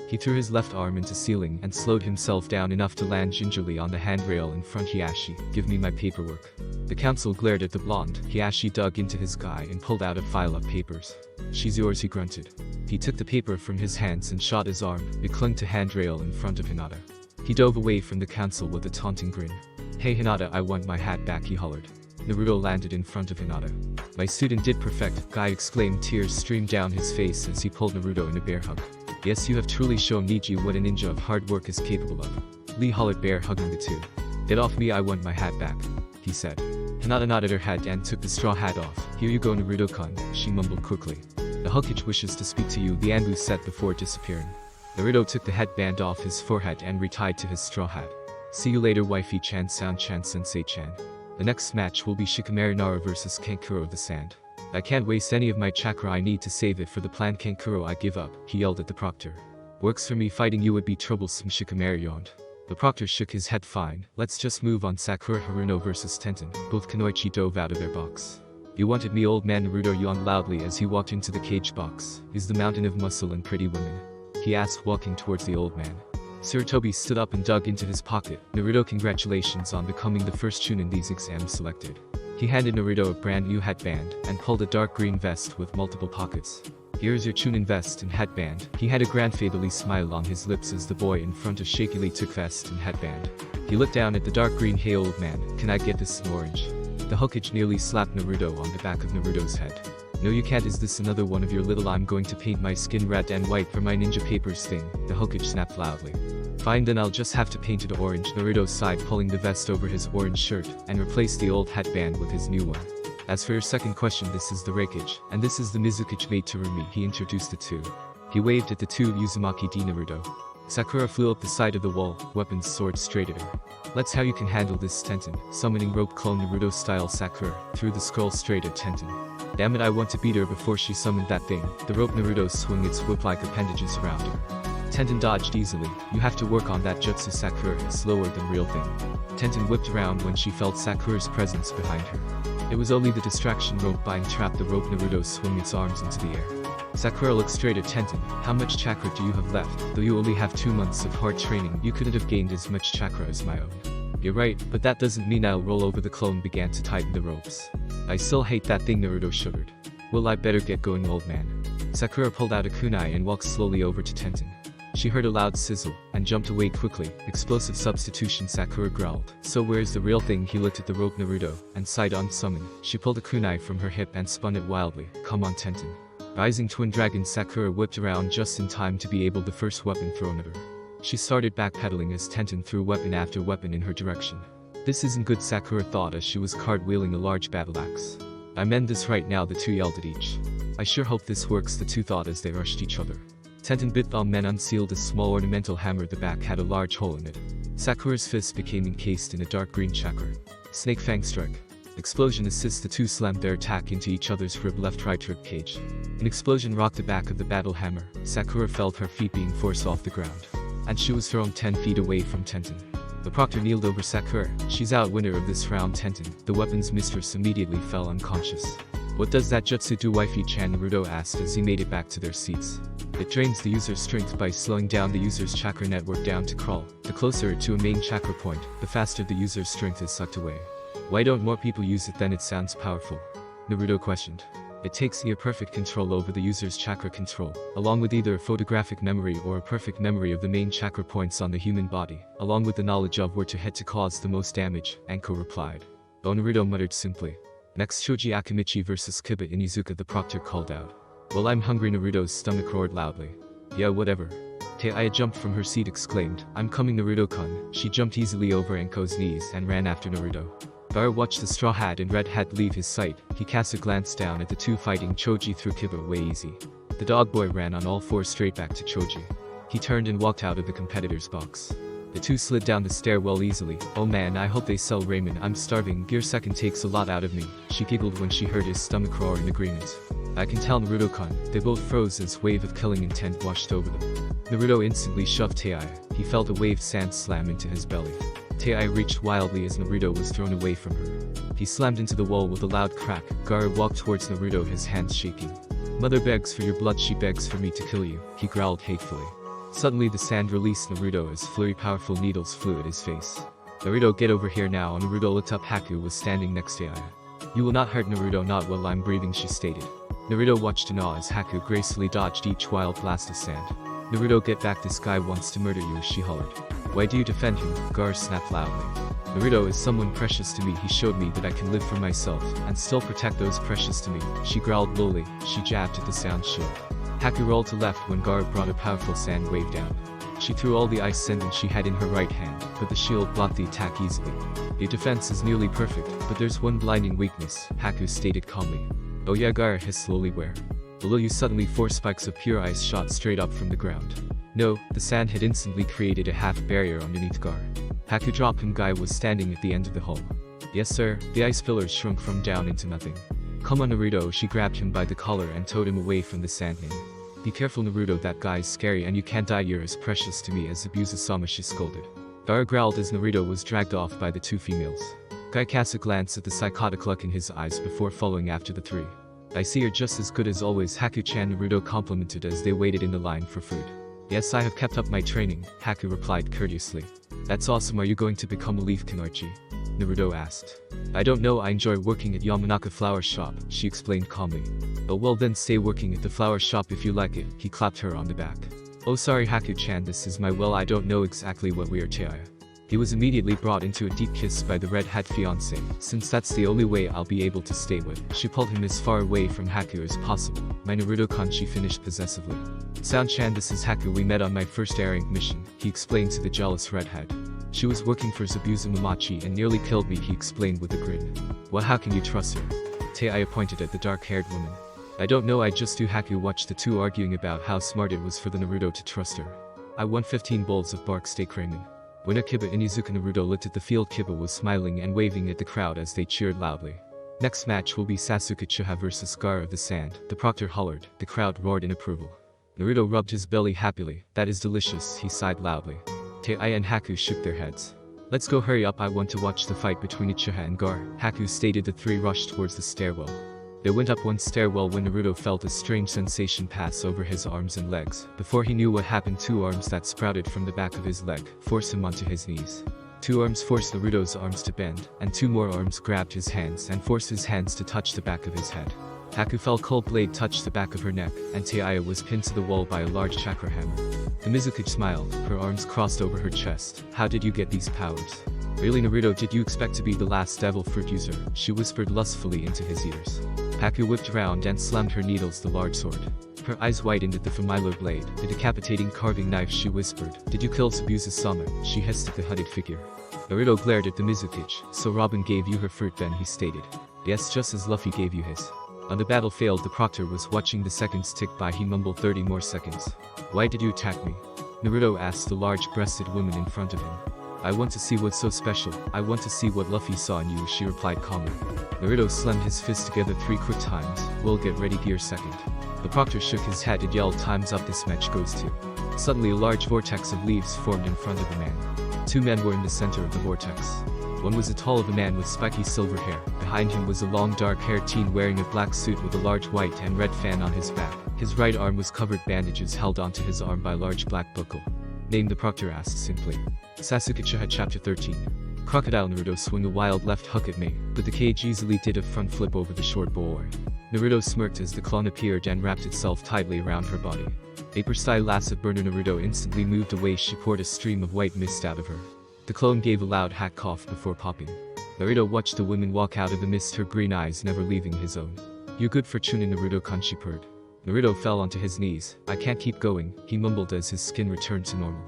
He threw his left arm into ceiling and slowed himself down enough to land gingerly on the handrail in front. Hiashi, give me my paperwork. The council glared at the blonde. Hiashi dug into his guy and pulled out a file of papers. She's yours, he grunted. He took the paper from his hands and shot his arm. It clung to handrail in front of Hinata. He dove away from the council with a taunting grin. Hey Hinata, I want my hat back, he hollered. Naruto landed in front of Hinata. My student did perfect, Guy exclaimed. Tears streamed down his face as he pulled Naruto in a bear hug. Yes, you have truly shown Niji what a ninja of hard work is capable of. Lee hollered, bear hugging the two. Get off me, I want my hat back, he said. Hinata nodded her head and took the straw hat off. Here you go, Naruto-kun, she mumbled quickly. The Hokage wishes to speak to you, the Anbu said before disappearing. Naruto took the headband off his forehead and retied to his straw hat. See you later, wifey-chan, Sound-chan, Sensei-chan. The next match will be Shikamaru Nara vs Kankuro of the Sand. I can't waste any of my chakra, I need to save it for the planned Kankuro. I give up, he yelled at the proctor. Works for me, fighting you would be troublesome, Shikamaru yawned. The proctor shook his head. Fine, let's just move on. Sakura Haruno vs Tenten. Both Kunoichi dove out of their box. You wanted me, old man, Naruto yawned loudly as he walked into the cage box. Is the mountain of muscle and pretty women? He asked, walking towards the old man. Sarutobi stood up and dug into his pocket. Naruto, congratulations on becoming the first Chunin these exams selected. He handed Naruto a brand new headband and pulled a dark green vest with multiple pockets. Here's your Chunin vest and headband. He had a grandfatherly smile on his lips as the boy in front of shakily took vest and headband. He looked down at the dark green. Hey old man, can I get this in orange? The Hokage nearly slapped Naruto on the back of Naruto's head. No you can't, is this another one of your little I'm going to paint my skin red and white for my ninja papers thing, the Hokage snapped loudly. Fine, then I'll just have to paint it orange, Naruto sighed, pulling the vest over his orange shirt and replaced the old headband with his new one. As for your second question, this is the Reikage, and this is the Mizukage made to Rumi, he introduced the two. He waved at the two. Uzumaki D Naruto. Sakura flew up the side of the wall, weapons sword straight at her. Let's how you can handle this, Tenten. Summoning rope clone Naruto style, Sakura threw the scroll straight at Tenten. Damn it, I want to beat her before she summoned that thing. The rope Naruto swung its whip-like appendages around her. Tenten dodged easily. You have to work on that jutsu, Sakura, slower than real thing. Tenten whipped around when she felt Sakura's presence behind her. It was only the distraction rope bind trap the rope. Naruto swung its arms into the air. Sakura looked straight at Tenten. How much chakra do you have left? Though you only have 2 months of hard training, you couldn't have gained as much chakra as my own. You're right, but that doesn't mean I'll roll over. The clone began to tighten the ropes. I still hate that thing, Naruto shuddered. Well, I better get going, old man. Sakura pulled out a kunai and walked slowly over to Tenten. She heard a loud sizzle and jumped away quickly. Explosive substitution, Sakura growled. So where's the real thing? He looked at the rope Naruto and sighed on summon. She pulled a kunai from her hip and spun it wildly. Come on, Tenten. Rising twin dragon, Sakura whipped around just in time to be able the first weapon thrown at her. She started backpedaling as Tenten threw weapon after weapon in her direction. This isn't good, Sakura thought as she was card-wheeling a large battle axe. I meant this right now, the two yelled at each. I sure hope this works, the two thought as they rushed each other. Tenten bit on men unsealed a small ornamental hammer. The back had a large hole in it. Sakura's fist became encased in a dark green chakra. Snake Fang strike. Explosion assists. The two slammed their attack into each other's rib, left-right rib cage. An explosion rocked the back of the battle hammer. Sakura felt her feet being forced off the ground. And she was thrown 10 feet away from Tenten. The proctor kneeled over Sakura. She's out, winner of this round, Tenten. The weapon's mistress immediately fell unconscious. What does that jutsu do, wifey-chan? Naruto asked as he made it back to their seats. It drains the user's strength by slowing down the user's chakra network down to crawl. The closer to a main chakra point, the faster the user's strength is sucked away. Why don't more people use it then? It sounds powerful, Naruto questioned. It takes near perfect control over the user's chakra control, along with either a photographic memory or a perfect memory of the main chakra points on the human body, along with the knowledge of where to head to cause the most damage, Anko replied. Oh, Naruto muttered simply. Next, Shoji Akimichi vs Kiba in Izuka, the proctor called out. Well, I'm hungry, Naruto's stomach roared loudly. Yeah, whatever. Teiaya jumped from her seat, exclaimed, I'm coming, Naruto-kun. She jumped easily over Anko's knees and ran after Naruto. Bara watched the straw hat and red hat leave his sight. He cast a glance down at the two fighting. Choji threw Kiba way easy. The dog boy ran on all fours straight back to Choji. He turned and walked out of the competitor's box. The two slid down the stairwell easily. Oh man, I hope they sell ramen. I'm starving. Gear second takes a lot out of me. She giggled when she heard his stomach roar in agreement. I can tell, Naruto-kun. They both froze as wave of killing intent washed over them. Naruto instantly shoved Teiaya. He felt a wave sand slam into his belly. Teiaya reached wildly as Naruto was thrown away from her. He slammed into the wall with a loud crack. Gaara walked towards Naruto, his hands shaking. Mother begs for your blood, she begs for me to kill you, he growled hatefully. Suddenly the sand released Naruto as flurry powerful needles flew at his face. Naruto, get over here now. Naruto looked up. Haku was standing next to Aya. You will not hurt Naruto, not while I'm breathing, she stated. Naruto watched in awe as Haku gracefully dodged each wild blast of sand. Naruto, get back, this guy wants to murder you, she hollered. Why do you defend him? Gaara snapped loudly. Naruto is someone precious to me. He showed me that I can live for myself and still protect those precious to me, she growled lowly. She jabbed at the sound shield. Haku rolled to left when Gaara brought a powerful sand wave down. She threw all the ice sand she had in her right hand, but the shield blocked the attack easily. Your defense is nearly perfect, but there's one blinding weakness, Haku stated calmly. Oh yeah, Gaara hissed slowly. Where? Below you. Suddenly 4 spikes of pure ice shot straight up from the ground. No, the sand had instantly created a half barrier underneath Gaara. Haku dropped him. Guy was standing at the end of the hole. Yes sir, the ice pillars shrunk from down into nothing. Come on Naruto, she grabbed him by the collar and towed him away from the sandman. Be careful Naruto, that guy's scary and you can't die, you're as precious to me as Abusa-sama, she scolded. Gaara growled as Naruto was dragged off by the 2 females. Guy cast a glance at the psychotic look in his eyes before following after the 3. I see you're just as good as always, Haku-chan, Naruto complimented as they waited in the line for food. Yes, I have kept up my training, Haku replied courteously. That's awesome, are you going to become a leaf Kanoichi? Naruto asked. I don't know, I enjoy working at Yamanaka flower shop, she explained calmly. Oh well then stay working at the flower shop if you like it, he clapped her on the back. Oh sorry Haku-chan, this is my well, I don't know exactly what we are Taya. He was immediately brought into a deep kiss by the red-hat fiancé, since that's the only way I'll be able to stay with. She pulled him as far away from Haku as possible. My Naruto-kan, she finished possessively. Sound-chan, this is Haku, we met on my first airing mission, he explained to the jealous red-hat. She was working for Zabuza Mamachi and nearly killed me, he explained with a grin. Well, how can you trust her? Taya pointed at the dark-haired woman. I don't know, I just do. Haku watched the 2 arguing about how smart it was for the Naruto to trust her. I won 15 bowls of bark steak ramen. When Akiba and Izuka, Naruto looked at the field. Kiba was smiling and waving at the crowd as they cheered loudly. Next match will be Sasuke Uchiha vs Gaara of the Sand, the proctor hollered. The crowd roared in approval. Naruto rubbed his belly happily. That is delicious, he sighed loudly. Taya and Haku shook their heads. Let's go, hurry up, I want to watch the fight between Uchiha and Gaara, Haku stated. The 3 rushed towards the stairwell. They went up one stairwell when Naruto felt a strange sensation pass over his arms and legs. Before he knew what happened, 2 arms that sprouted from the back of his leg forced him onto his knees. 2 arms forced Naruto's arms to bend, and 2 more arms grabbed his hands and forced his hands to touch the back of his head. Haku felt cold blade touch the back of her neck, and Taya was pinned to the wall by a large chakra hammer. The Mizuki smiled, her arms crossed over her chest. How did you get these powers? Really Naruto, did you expect to be the last devil fruit user? She whispered lustfully into his ears. Haku whipped around and slammed her needles the large sword. Her eyes widened at the familiar blade, the decapitating carving knife. She whispered, did you kill Zabuza-sama? She hissed at the hooded figure. Naruto glared at the Mizuki. So Robin gave you her fruit then, he stated. Yes, just as Luffy gave you his. On the battlefield, the proctor was watching the seconds tick by. He mumbled, 30 more seconds. Why did you attack me? Naruto asked the large-breasted woman in front of him. I want to see what's so special. I want to see what Luffy saw in you, she replied calmly. Naruto slammed his fist together 3 quick times. We'll get ready, gear second. The proctor shook his head and yelled, time's up, this match goes to. Suddenly a large vortex of leaves formed in front of the man. 2 men were in the center of the vortex. One was a tall of a man with spiky silver hair. Behind him was a long dark-haired teen wearing a black suit with a large white and red fan on his back. His right arm was covered bandages held onto his arm by a large black buckle. Name, the proctor asked simply. Sasuke Uchiha Chapter 13. Crocodile. Naruto swung a wild left hook at me, but the cage easily did a front flip over the short boar. Naruto smirked as the clone appeared and wrapped itself tightly around her body. Aper-style acid burner. Naruto instantly moved away. She poured a stream of white mist out of her. The clone gave a loud hack cough before popping. Naruto watched the woman walk out of the mist, her green eyes never leaving his own. You're good for tuning, Naruto-kan, she purred. Naruto fell onto his knees. I can't keep going, he mumbled as his skin returned to normal.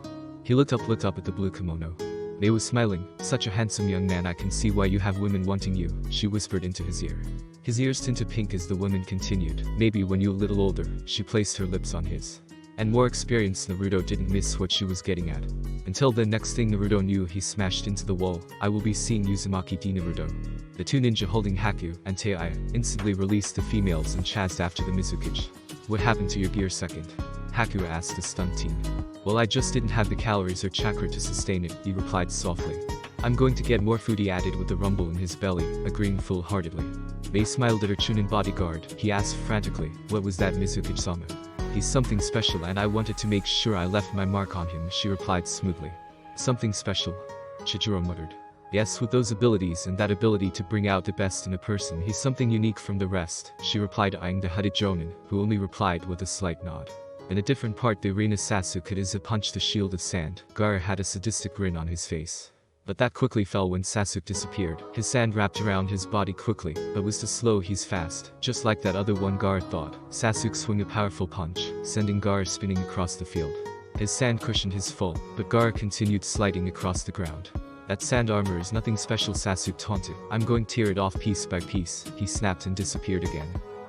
He looked up at the blue kimono. May was smiling. Such a handsome young man, I can see why you have women wanting you, she whispered into his ear. His ears tinted pink as the woman continued. Maybe when you're a little older, she placed her lips on his. And more experienced. Naruto didn't miss what she was getting at. Until the next thing Naruto knew, he smashed into the wall. I will be seeing Uzumaki D. Naruto. The 2 ninja holding Haku and Taya instantly released the females and chased after the Mizuki. What happened to your gear second? Haku asked the stunned teen. Well, I just didn't have the calories or chakra to sustain it, he replied softly. I'm going to get more food, he added with a rumble in his belly, agreeing full-heartedly. Mei smiled at her Chunin bodyguard. He asked frantically, what was that, Mizuki-sama? He's something special and I wanted to make sure I left my mark on him, she replied smoothly. Something special? Chijiro muttered. Yes, with those abilities and that ability to bring out the best in a person, he's something unique from the rest, she replied, eyeing the hooded Jonin, who only replied with a slight nod. In a different part the arena, Sasuke as he punched the shield of sand. Gaara had a sadistic grin on his face. But that quickly fell when Sasuke disappeared. His sand wrapped around his body quickly, but was too slow, he's fast. Just like that other one, Gaara thought. Sasuke swung a powerful punch, sending Gaara spinning across the field. His sand cushioned his fall, but Gaara continued sliding across the ground. That sand armor is nothing special, Sasuke taunted. I'm going to tear it off piece by piece. He snapped and disappeared again.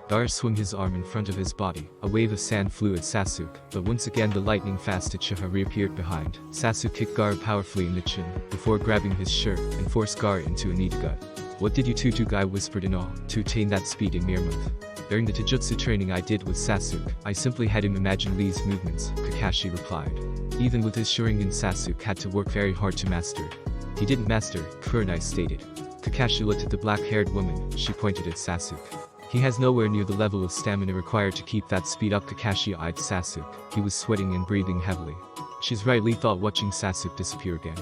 Gaara swung his arm in front of his body. A wave of sand flew at Sasuke, but once again the lightning-fast Uchiha reappeared behind. Sasuke kicked Gaara powerfully in the chin, before grabbing his shirt and forced Gaara into a knee to gut. What did you two do? Guy whispered in awe. To attain that speed in mere month. During the taijutsu training I did with Sasuke, I simply had him imagine Lee's movements, Kakashi replied. Even with his Sharingan, Sasuke had to work very hard to master it. He didn't master, Kurenai stated. Kakashi looked at the black-haired woman. She pointed at Sasuke. He has nowhere near the level of stamina required to keep that speed up. Kakashi eyed Sasuke. He was sweating and breathing heavily. She's right, Lee thought, watching Sasuke disappear again.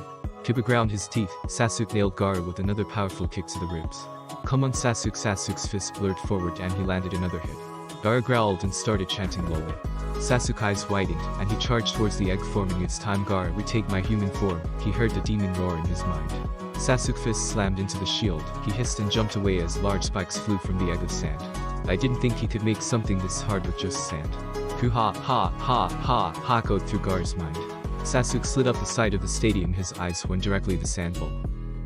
Kiba ground his teeth. Sasuke nailed Gaara with another powerful kick to the ribs. Come on, Sasuke. Sasuke's fist blurred forward and he landed another hit. Gaara growled and started chanting lowly. Sasuke's eyes widened, and he charged towards the egg, forming its time. Gaara, retake my human form. He heard the demon roar in his mind. Sasuke's fist slammed into the shield. He hissed and jumped away as large spikes flew from the egg of sand. I didn't think he could make something this hard with just sand. Ha ha ha ha ha echoed through Gaara's mind. Sasuke slid up the side of the stadium. His eyes went directly to the sand ball.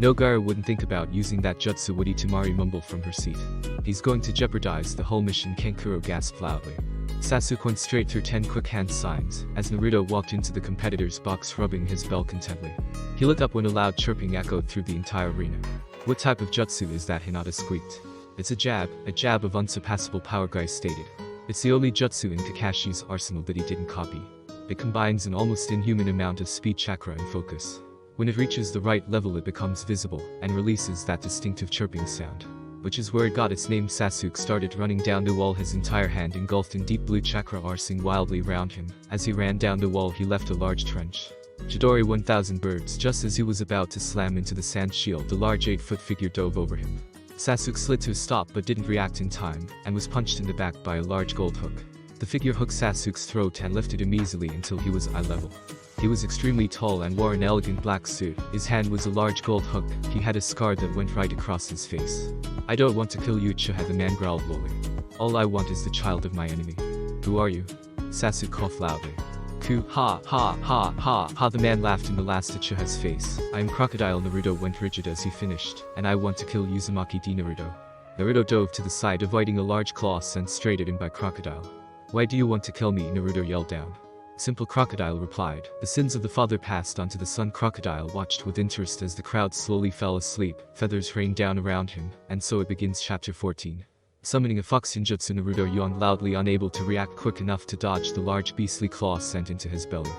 No, Gaara wouldn't think about using that jutsu, would he? Temari mumbled from her seat. He's going to jeopardize the whole mission, Kankuro gasped loudly. Sasuke went straight through 10 quick hand signs, as Naruto walked into the competitor's box, rubbing his bell contently. He looked up when a loud chirping echoed through the entire arena. What type of jutsu is that? Hinata squeaked. It's a jab of unsurpassable power, Guy stated. It's the only jutsu in Kakashi's arsenal that he didn't copy. It combines an almost inhuman amount of speed, chakra and focus. When it reaches the right level it becomes visible, and releases that distinctive chirping sound. Which is where it got its name. Sasuke started running down the wall, his entire hand engulfed in deep blue chakra coursing wildly round him. As he ran down the wall he left a large trench. Chidori 1000 birds. Just as he was about to slam into the sand shield, the large 8-foot figure dove over him. Sasuke slid to a stop but didn't react in time, and was punched in the back by a large gold hook. The figure hooked Sasuke's throat and lifted him easily until he was eye level. He was extremely tall and wore an elegant black suit. His hand was a large gold hook. He had a scar that went right across his face. I don't want to kill you, Uchiha, the man growled lowly. All I want is the child of my enemy. Who are you? Sasuke coughed loudly. Ku ha ha ha ha ha, the man laughed in the last Uchiha's face. I am Crocodile. Naruto went rigid as he finished, and I want to kill Uzumaki D. Naruto. Naruto dove to the side, avoiding a large claw sent straight at him by Crocodile. Why do you want to kill me? Naruto yelled down. Simple, Crocodile replied. The sins of the father passed on to the son. Crocodile watched with interest as the crowd slowly fell asleep. Feathers rained down around him, and so it begins. Chapter 14. Summoning a fox ninjutsu, Naruto yawned loudly, unable to react quick enough to dodge the large beastly claw sent into his belly.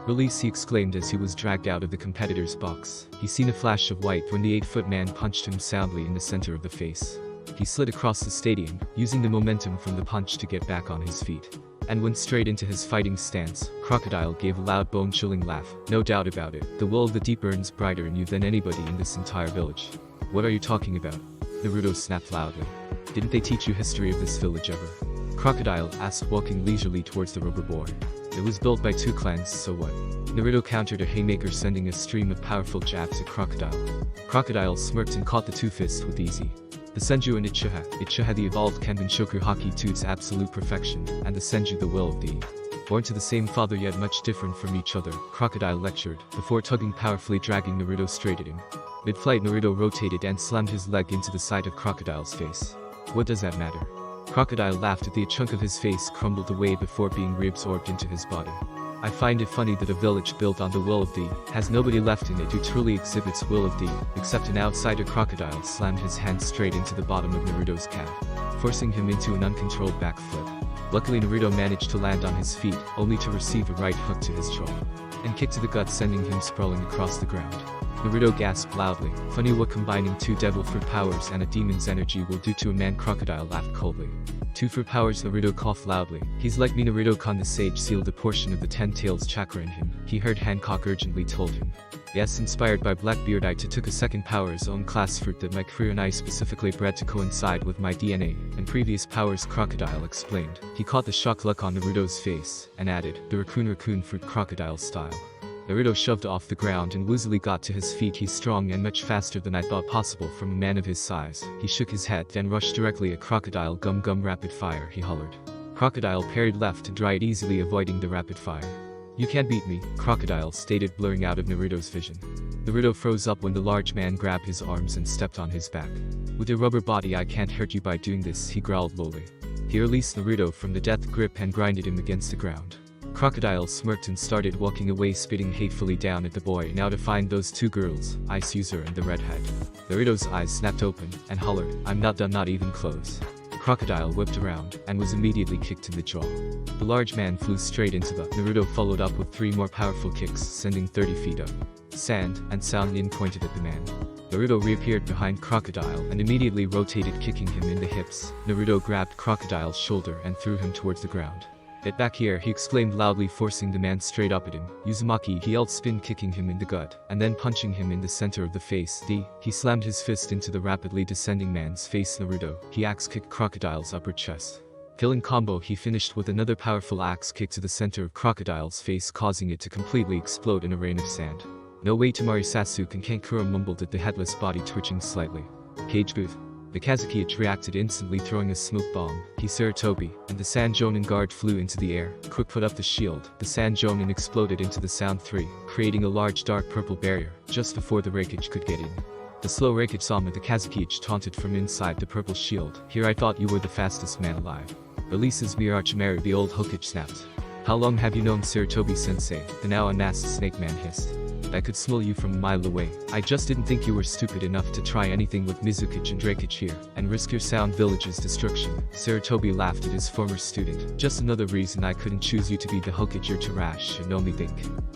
Release, he exclaimed as he was dragged out of the competitor's box. He seen a flash of white when the 8-foot man punched him soundly in the center of the face. He slid across the stadium, using the momentum from the punch to get back on his feet. And went straight into his fighting stance. Crocodile gave a loud bone-chilling laugh. No doubt about it, the will of the deep burns brighter in you than anybody in this entire village. What are you talking about? Naruto snapped loudly. Didn't they teach you history of this village ever? Crocodile asked, walking leisurely towards the rubber boy. It was built by 2 clans, so what? Naruto countered a haymaker, sending a stream of powerful jabs at Crocodile. Crocodile smirked and caught the 2 fists with ease. The Senju and Uchiha the evolved Kenbun Shoku Haki to its absolute perfection, and the Senju the will of the born to the same father yet much different from each other, Crocodile lectured, before tugging powerfully, dragging Naruto straight at him. Mid-flight Naruto rotated and slammed his leg into the side of Crocodile's face. What does that matter? Crocodile laughed at the chunk of his face crumbled away before being reabsorbed into his body. I find it funny that a village built on the will of thee has nobody left in it who truly exhibits will of thee, except an outsider. Crocodile slammed his hand straight into the bottom of Naruto's calf, forcing him into an uncontrolled backflip. Luckily Naruto managed to land on his feet, only to receive a right hook to his jaw, and kick to the gut, sending him sprawling across the ground. Naruto gasped loudly. Funny what combining 2 devil fruit powers and a demon's energy will do to a man. Crocodile laughed coldly. 2 fruit powers. Naruto coughed loudly. He's like me. Naruto-kun, the sage sealed a portion of the 10 tails chakra in him. He heard Hancock urgently told him. Yes, inspired by Blackbeard, I took a second power's own class fruit that my career and I specifically bred to coincide with my DNA and previous powers. Crocodile explained. He caught the shocked look on Naruto's face and added, the raccoon fruit crocodile style. Naruto shoved off the ground and woozily got to his feet. He's strong and much faster than I thought possible from a man of his size. He shook his head, then rushed directly at Crocodile. Gum gum rapid fire, he hollered. Crocodile parried left and right, easily avoiding the rapid fire. You can't beat me, Crocodile stated, blurring out of Naruto's vision. Naruto froze up when the large man grabbed his arms and stepped on his back. With your rubber body I can't hurt you by doing this, he growled lowly. He released Naruto from the death grip and grinded him against the ground. Crocodile smirked and started walking away, spitting hatefully down at the boy. Now to find those 2 girls, Ice User and the redhead. Naruto's eyes snapped open and hollered, I'm not done, not even close. Crocodile whipped around and was immediately kicked in the jaw. The large man flew straight into the Naruto followed up with 3 more powerful kicks, sending 30 feet up. Sand and Sound Nin pointed at the man. Naruto reappeared behind Crocodile and immediately rotated, kicking him in the hips. Naruto grabbed Crocodile's shoulder and threw him towards the ground. Get back here, he exclaimed loudly, forcing the man straight up at him. Uzumaki, he yelled, spin kicking him in the gut, and then punching him in the center of the face. He slammed his fist into the rapidly descending man's face. Naruto, he axe kicked Crocodile's upper chest. Killing combo, he finished with another powerful axe kick to the center of Crocodile's face, causing it to completely explode in a rain of sand. No way, Tamari. Sasuke and Kankuro mumbled at the headless body, twitching slightly. Cage booth. The Kazukiage reacted instantly, throwing a smoke bomb. He Sarutobi, and the Sand Jonin guard flew into the air. Quick put up the shield. The Sand Jonin exploded into the Sound 3, creating a large dark purple barrier, just before the Raikage could get in. The slow Raikage Sama, the Kazukiage taunted from inside the purple shield. Here I thought you were the fastest man alive. Releases Mirachimaru, the old Hokage snapped. How long have you known Sarutobi-sensei? The now unmasked Snake Man hissed. I could smell you from a mile away. I just didn't think you were stupid enough to try anything with Mizukage and Drakeage here, and risk your Sound Village's destruction. Sarutobi laughed at his former student. Just another reason I couldn't choose you to be the Hokage. You're trash and only think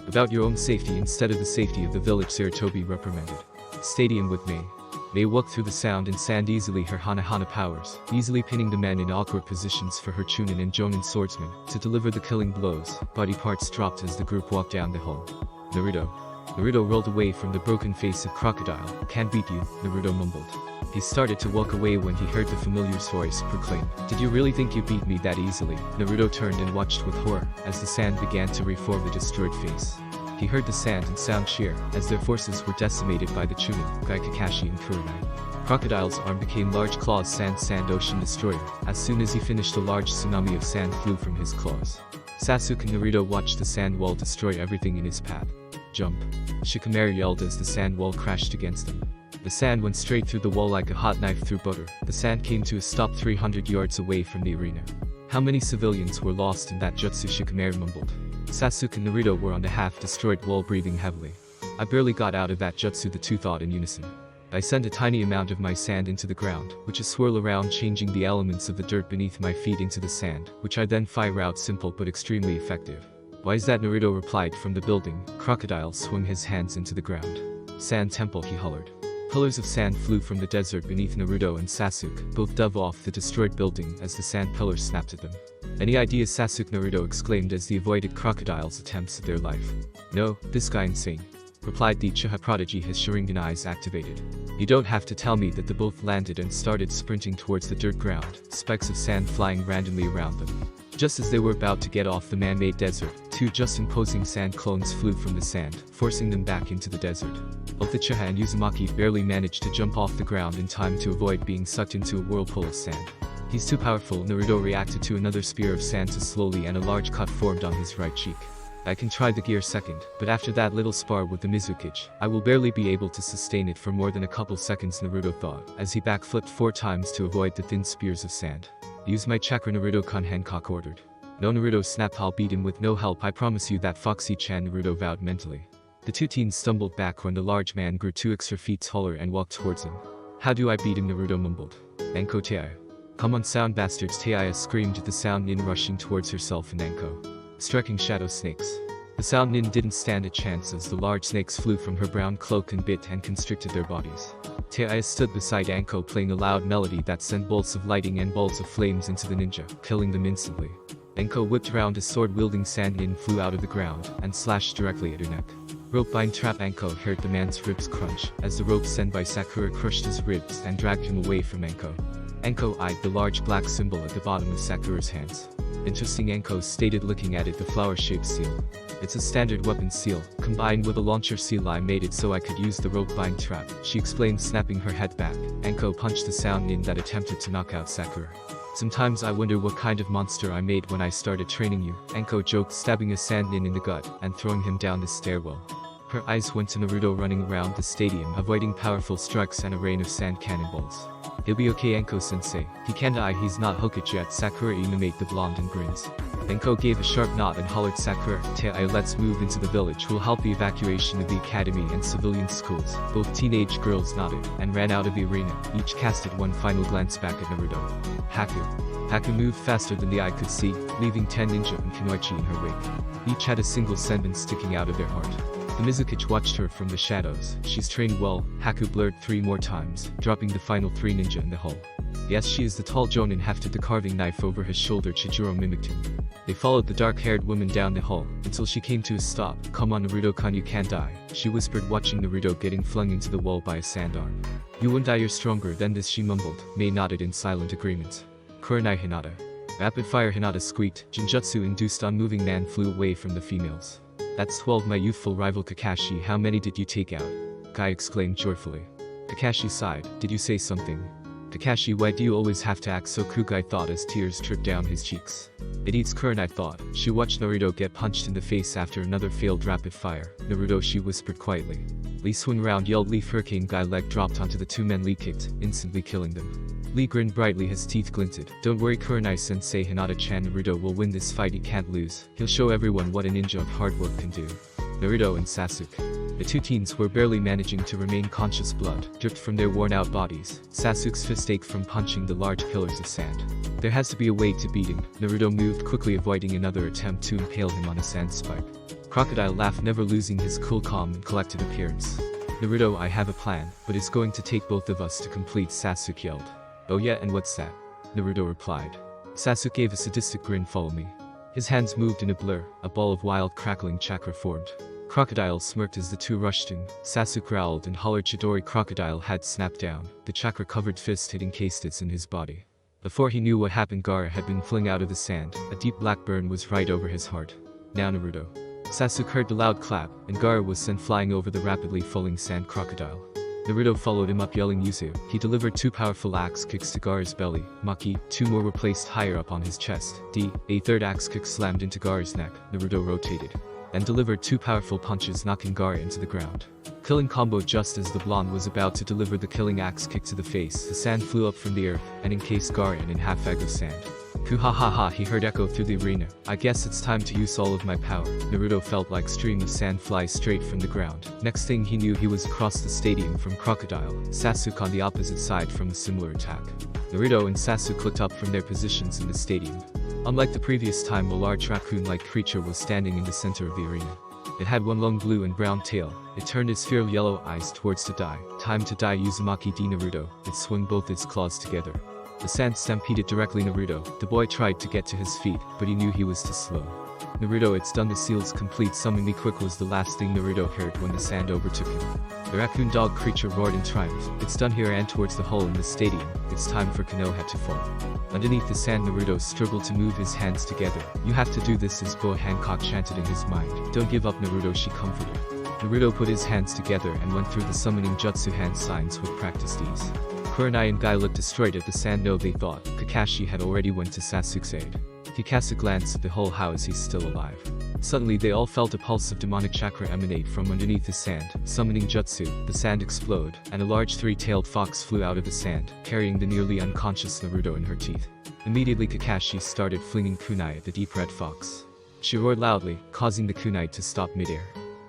about your own safety instead of the safety of the village, Sarutobi reprimanded. Stadium with me. May walked through the sound and sand easily, her Hana powers, easily pinning the men in awkward positions for her Chunin and Jonin swordsmen to deliver the killing blows. Body parts dropped as the group walked down the hall. Naruto rolled away from the broken face of Crocodile. Can't beat you, Naruto mumbled. He started to walk away when he heard the familiar's voice proclaim, did you really think you beat me that easily? Naruto turned and watched with horror as the sand began to reform the destroyed face. He heard the sand and sound cheer as their forces were decimated by the Chunin, Gai Kakashi and Kurenai. Crocodile's arm became large claws. Sand Ocean Destroyer. As soon as he finished, a large tsunami of sand flew from his claws. Sasuke and Naruto watched the sand wall destroy everything in his path. Jump. Shikamaru yelled as the sand wall crashed against them. The sand went straight through the wall like a hot knife through butter. The sand came to a stop 300 yards away from the arena. How many civilians were lost in that jutsu? Shikamaru mumbled. Sasuke and Naruto were on the half-destroyed wall, breathing heavily. I barely got out of that jutsu, the two thought in unison. I sent a tiny amount of my sand into the ground, which is swirl around, changing the elements of the dirt beneath my feet into the sand, which I then fire out. Simple but extremely effective. Why is that? Naruto replied from the building. Crocodile swung his hands into the ground. Sand temple, he hollered. Pillars of sand flew from the desert beneath Naruto and Sasuke, both dove off the destroyed building as the sand pillars snapped at them. Any ideas? Sasuke, Naruto exclaimed as they avoided Crocodile's attempts at their life. No, this guy insane, replied the Uchiha prodigy, his Sharingan eyes activated. You don't have to tell me that. They both landed and started sprinting towards the dirt ground, specks of sand flying randomly around them. Just as they were about to get off the man-made desert, two just imposing sand clones flew from the sand, forcing them back into the desert. Both Uchiha and Uzumaki barely managed to jump off the ground in time to avoid being sucked into a whirlpool of sand. He's too powerful. Naruto reacted to another spear of sand too slowly and a large cut formed on his right cheek. I can try the gear second, but after that little spar with the Mizukage, I will barely be able to sustain it for more than a couple seconds, Naruto thought, as he backflipped 4 times to avoid the thin spears of sand. Use my chakra, Naruto-kun, Hancock ordered. No, Naruto snapped. I'll beat him with no help, I promise you that, Foxy-chan, Naruto vowed mentally. The two teens stumbled back when the large man grew 2 extra feet taller and walked towards him. How do I beat him? Naruto mumbled. Anko Teiya. Come on, sound bastards, Teiya screamed at the sound nin rushing towards herself and Anko. Striking shadow snakes. The Sound Nin didn't stand a chance as the large snakes flew from her brown cloak and bit and constricted their bodies. Taya stood beside Anko playing a loud melody that sent bolts of lighting and bolts of flames into the ninja, killing them instantly. Anko whipped around a sword-wielding Sand Nin flew out of the ground and slashed directly at her neck. Rope bind trap. Anko heard the man's ribs crunch as the rope sent by Sakura crushed his ribs and dragged him away from Anko. Anko eyed the large black symbol at the bottom of Sakura's hands. Interesting, Anko stated looking at it. The flower-shaped seal. It's a standard weapon seal, combined with a launcher seal. I made it so I could use the rope bind trap, she explained, snapping her head back. Anko punched the Sound Nin that attempted to knock out Sakura. Sometimes I wonder what kind of monster I made when I started training you, Anko joked, stabbing a Sand Nin in the gut and throwing him down the stairwell. Her eyes went to Naruto running around the stadium, avoiding powerful strikes and a rain of sand cannonballs. He'll be okay, Anko-sensei. He can't die, he's not Hokage yet, Sakura animate the blonde and grins. Anko gave a sharp nod and hollered, Sakura, Taya, let's move into the village. We'll help the evacuation of the academy and civilian schools. Both teenage girls nodded and ran out of the arena, each casted one final glance back at Naruto. Haku moved faster than the eye could see, leaving 10 ninja and Kunoichi in her wake. Each had a single sentence sticking out of their heart. The Mizukichi watched her from the shadows. She's trained well. Haku blurred 3 more times, dropping the final 3 ninja in the hole. Yes, she is the tall Jonin, hefted the carving knife over his shoulder. Chijiro mimicked him. They followed the dark-haired woman down the hall until she came to a stop. Come on, Naruto-kun, you can't die, she whispered, watching Naruto getting flung into the wall by a sand arm. You won't die, you're stronger than this, she mumbled. Mei nodded in silent agreement. Kurenai Hinata. Rapid-fire Hinata squeaked. Jinjutsu-induced unmoving man flew away from the females. That's 12, my youthful rival Kakashi. How many did you take out? Guy exclaimed joyfully. Kakashi sighed. Did you say something? Kakashi, why do you always have to act so cool? Guy thought as tears tripped down his cheeks. It eats Kurenai thought. She watched Naruto get punched in the face after another failed rapid fire. Naruto, she whispered quietly. Lee swung around, yelled Leaf Hurricane. Guy leg dropped onto the 2 men. Lee kicked, instantly killing them. Lee grinned brightly, his teeth glinted. Don't worry, Kurenai-sensei, Hinata-chan, Naruto will win this fight, he can't lose. He'll show everyone what a ninja of hard work can do. Naruto and Sasuke. The 2 teens were barely managing to remain conscious. Blood dripped from their worn-out bodies. Sasuke's fist ached from punching the large pillars of sand. There has to be a way to beat him. Naruto moved quickly, avoiding another attempt to impale him on a sand spike. Crocodile laughed, never losing his cool, calm, and collected appearance. Naruto, I have a plan, but it's going to take both of us to complete, Sasuke yelled. Oh yeah, and what's that? Naruto replied. Sasuke gave a sadistic grin. Follow me. His hands moved in a blur, a ball of wild crackling chakra formed. Crocodile smirked as the 2 rushed in. Sasuke growled and hollered. Chidori. Crocodile had snapped down, the chakra-covered fist had encased it in his body. Before he knew what happened, Gaara had been flung out of the sand. A deep black burn was right over his heart. Now Naruto. Sasuke heard the loud clap, and Gaara was sent flying over the rapidly falling sand. Crocodile. Naruto followed him up, yelling Yuzu. He delivered 2 powerful axe kicks to Gaara's belly. Maki. 2 more were placed higher up on his chest. A 3rd axe kick slammed into Gaara's neck. Naruto rotated and delivered 2 powerful punches, knocking Gaara into the ground. Killing combo. Just as the blonde was about to deliver the killing axe kick to the face, the sand flew up from the earth and encased Gaara in half egg of sand. Kuhahaha, he heard echo through the arena. I guess it's time to use all of my power. Naruto felt like stream of sand fly straight from the ground. Next thing he knew, he was across the stadium from Crocodile. Sasuke on the opposite side from a similar attack. Naruto and Sasuke looked up from their positions in the stadium. Unlike the previous time, a large raccoon-like creature was standing in the center of the arena. It had 1 long blue and brown tail. It turned its sphere of yellow eyes towards to die. Time to die, Uzumaki D. Naruto. It swung both its claws together. The sand stampeded directly Naruto. The boy tried to get to his feet, but he knew he was too slow. Naruto, it's done. The seal's complete. Summon me quick was the last thing Naruto heard when the sand overtook him. The raccoon dog creature roared in triumph. It's done here, and towards the hole in the stadium. It's time for Konoha to fall. Underneath the sand, Naruto struggled to move his hands together. You have to do this, as Boy Hancock chanted in his mind. Don't give up, Naruto, she comforted. Naruto put his hands together and went through the summoning jutsu hand signs with practiced ease. Kurenai and Guy looked destroyed at the sand. No, they thought Kakashi had already went to Sasuke's aid. He cast a glance at the hole. How is he still alive? Suddenly they all felt a pulse of demonic chakra emanate from underneath the sand. Summoning jutsu, the sand exploded, and a large 3-tailed fox flew out of the sand, carrying the nearly unconscious Naruto in her teeth. Immediately Kakashi started flinging kunai at the deep red fox. She roared loudly, causing the kunai to stop midair.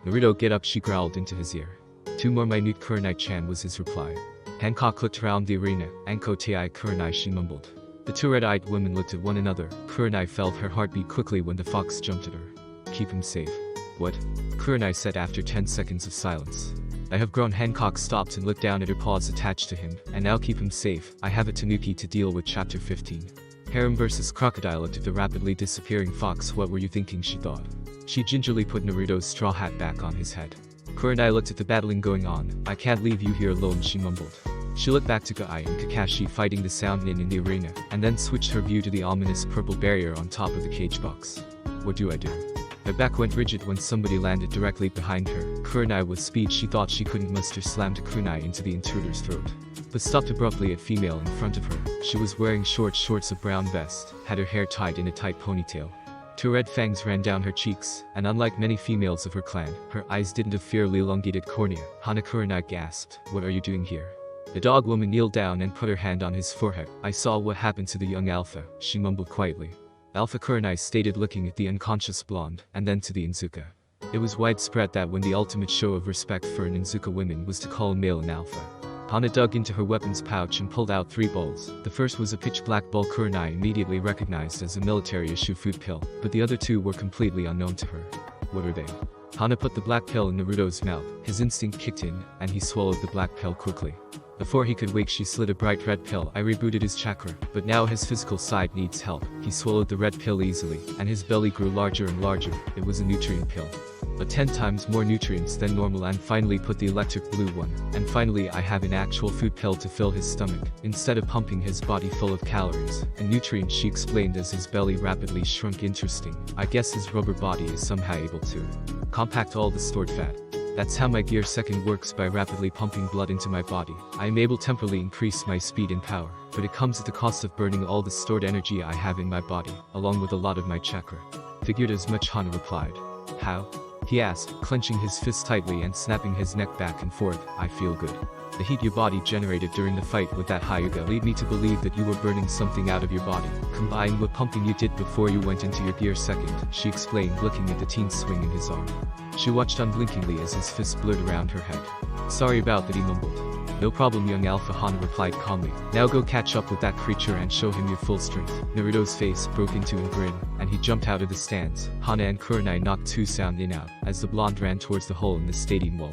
Naruto, get up, she growled into his ear. 2 more minute, Kurenai-chan, was his reply. Hancock looked around the arena. Anko Tei Kurenai, she mumbled. The 2 red-eyed women looked at one another. Kurenai felt her heartbeat quickly when the fox jumped at her. Keep him safe. What? Kurenai said after 10 seconds of silence. I have grown. Hancock stopped and looked down at her paws attached to him, and now keep him safe. I have a tanuki to deal with. Chapter 15. Harem vs. Crocodile. Looked at the rapidly disappearing fox. What were you thinking? She thought. She gingerly put Naruto's straw hat back on his head. Kurenai looked at the battling going on. I can't leave you here alone, she mumbled. She looked back to Guy and Kakashi fighting the Sound Nin in the arena, and then switched her view to the ominous purple barrier on top of the cage box. What do I do? Her back went rigid when somebody landed directly behind her. Kurenai with speed she thought she couldn't muster slammed kunai into the intruder's throat, but stopped abruptly at female in front of her. She was wearing short shorts of brown vest, had her hair tied in a tight ponytail. Two red fangs ran down her cheeks, and unlike many females of her clan, her eyes didn't have fairly elongated cornea. Hana. Kurenai gasped. What are you doing here? The dog woman kneeled down and put her hand on his forehead. I saw what happened to the young Alpha, she mumbled quietly. Alpha. Kurenai stated, looking at the unconscious blonde, and then to the Inzuka. It was widespread that when the ultimate show of respect for an Inzuka woman was to call a male an alpha. Hana dug into her weapons pouch and pulled out 3 balls. The first was a pitch-black ball Kurenai immediately recognized as a military-issue food pill, but the other 2 were completely unknown to her. What are they? Hana put the black pill in Naruto's mouth. His instinct kicked in, and he swallowed the black pill quickly. Before he could wake she slid a bright red pill. I rebooted his chakra, but now his physical side needs help. He swallowed the red pill easily, and his belly grew larger and larger. It was a nutrient pill. But 10 times more nutrients than normal, and finally put the electric blue one. And finally I have an actual food pill to fill his stomach, instead of pumping his body full of calories and nutrients, she explained as his belly rapidly shrunk. Interesting. I guess his rubber body is somehow able to compact all the stored fat. That's how my gear second works, by rapidly pumping blood into my body. I am able to temporarily increase my speed and power, but it comes at the cost of burning all the stored energy I have in my body, along with a lot of my chakra. Figured as much, Hana replied. How? He asked, clenching his fist tightly and snapping his neck back and forth. I feel good. The heat your body generated during the fight with that Hyuga lead me to believe that you were burning something out of your body, combined with pumping you did before you went into your gear second, she explained, looking at the teen swinging his arm. She watched unblinkingly as his fist blurred around her head. Sorry about that, he mumbled. No problem, young Alpha, Hana replied calmly. Now go catch up with that creature and show him your full strength. Naruto's face broke into a grin, and he jumped out of the stands. Hana and Kurenai knocked 2 Sound Nin out, as the blonde ran towards the hole in the stadium wall.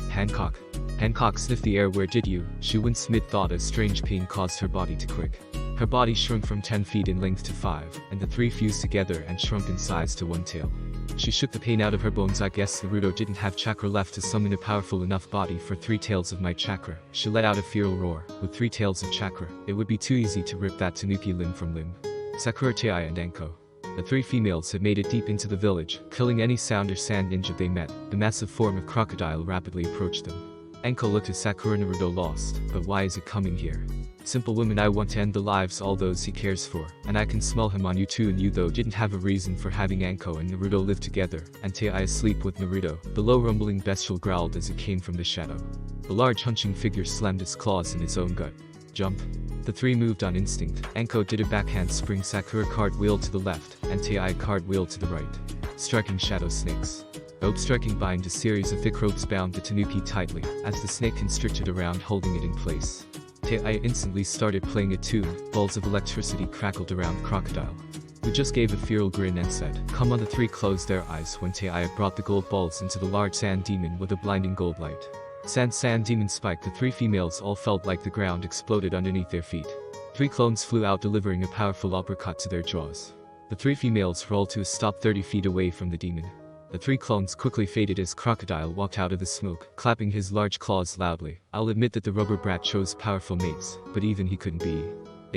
Hancock. Hancock sniffed the air. Where did you? She winced mid-thought as strange pain caused her body to quick. Her body shrunk from 10 feet in length to 5, and the 3 fused together and shrunk in size to 1 tail. She shook the pain out of her bones. I guess Naruto didn't have chakra left to summon a powerful enough body for 3 tails of my chakra. She let out a feral roar. With 3 tails of chakra, it would be too easy to rip that tanuki limb from limb. Sakura, Tei, and Enko. The 3 females had made it deep into the village, killing any sound or sand ninja they met. The massive form of crocodile rapidly approached them. Enko looked at Sakura. Naruto lost, but why is it coming here? Simple woman, I want to end the lives all those he cares for, and I can smell him on you too. And you though didn't have a reason for having Enko and Naruto live together, and Tei asleep with Naruto. The low rumbling bestial growled as it came from the shadow. The large hunching figure slammed its claws in its own gut. Jump. The 3 moved on instinct. Enko did a backhand spring. Sakura cartwheeled to the left, and Tei cartwheeled to the right, striking shadow snakes. Rope striking bind. A series of thick ropes bound the tanuki tightly, as the snake constricted around, holding it in place. Tei instantly started playing a tune. Balls of electricity crackled around Crocodile, who just gave a feral grin and said, come on. The 3 closed their eyes when Tei brought the gold balls into the large sand demon with a blinding gold light. Sand demon spiked. The 3 females all felt like the ground exploded underneath their feet. 3 clones flew out, delivering a powerful uppercut to their jaws. The 3 females rolled to a stop 30 feet away from the demon. The 3 clones quickly faded as Crocodile walked out of the smoke, clapping his large claws loudly. I'll admit that the rubber brat chose powerful mates, but even he couldn't be.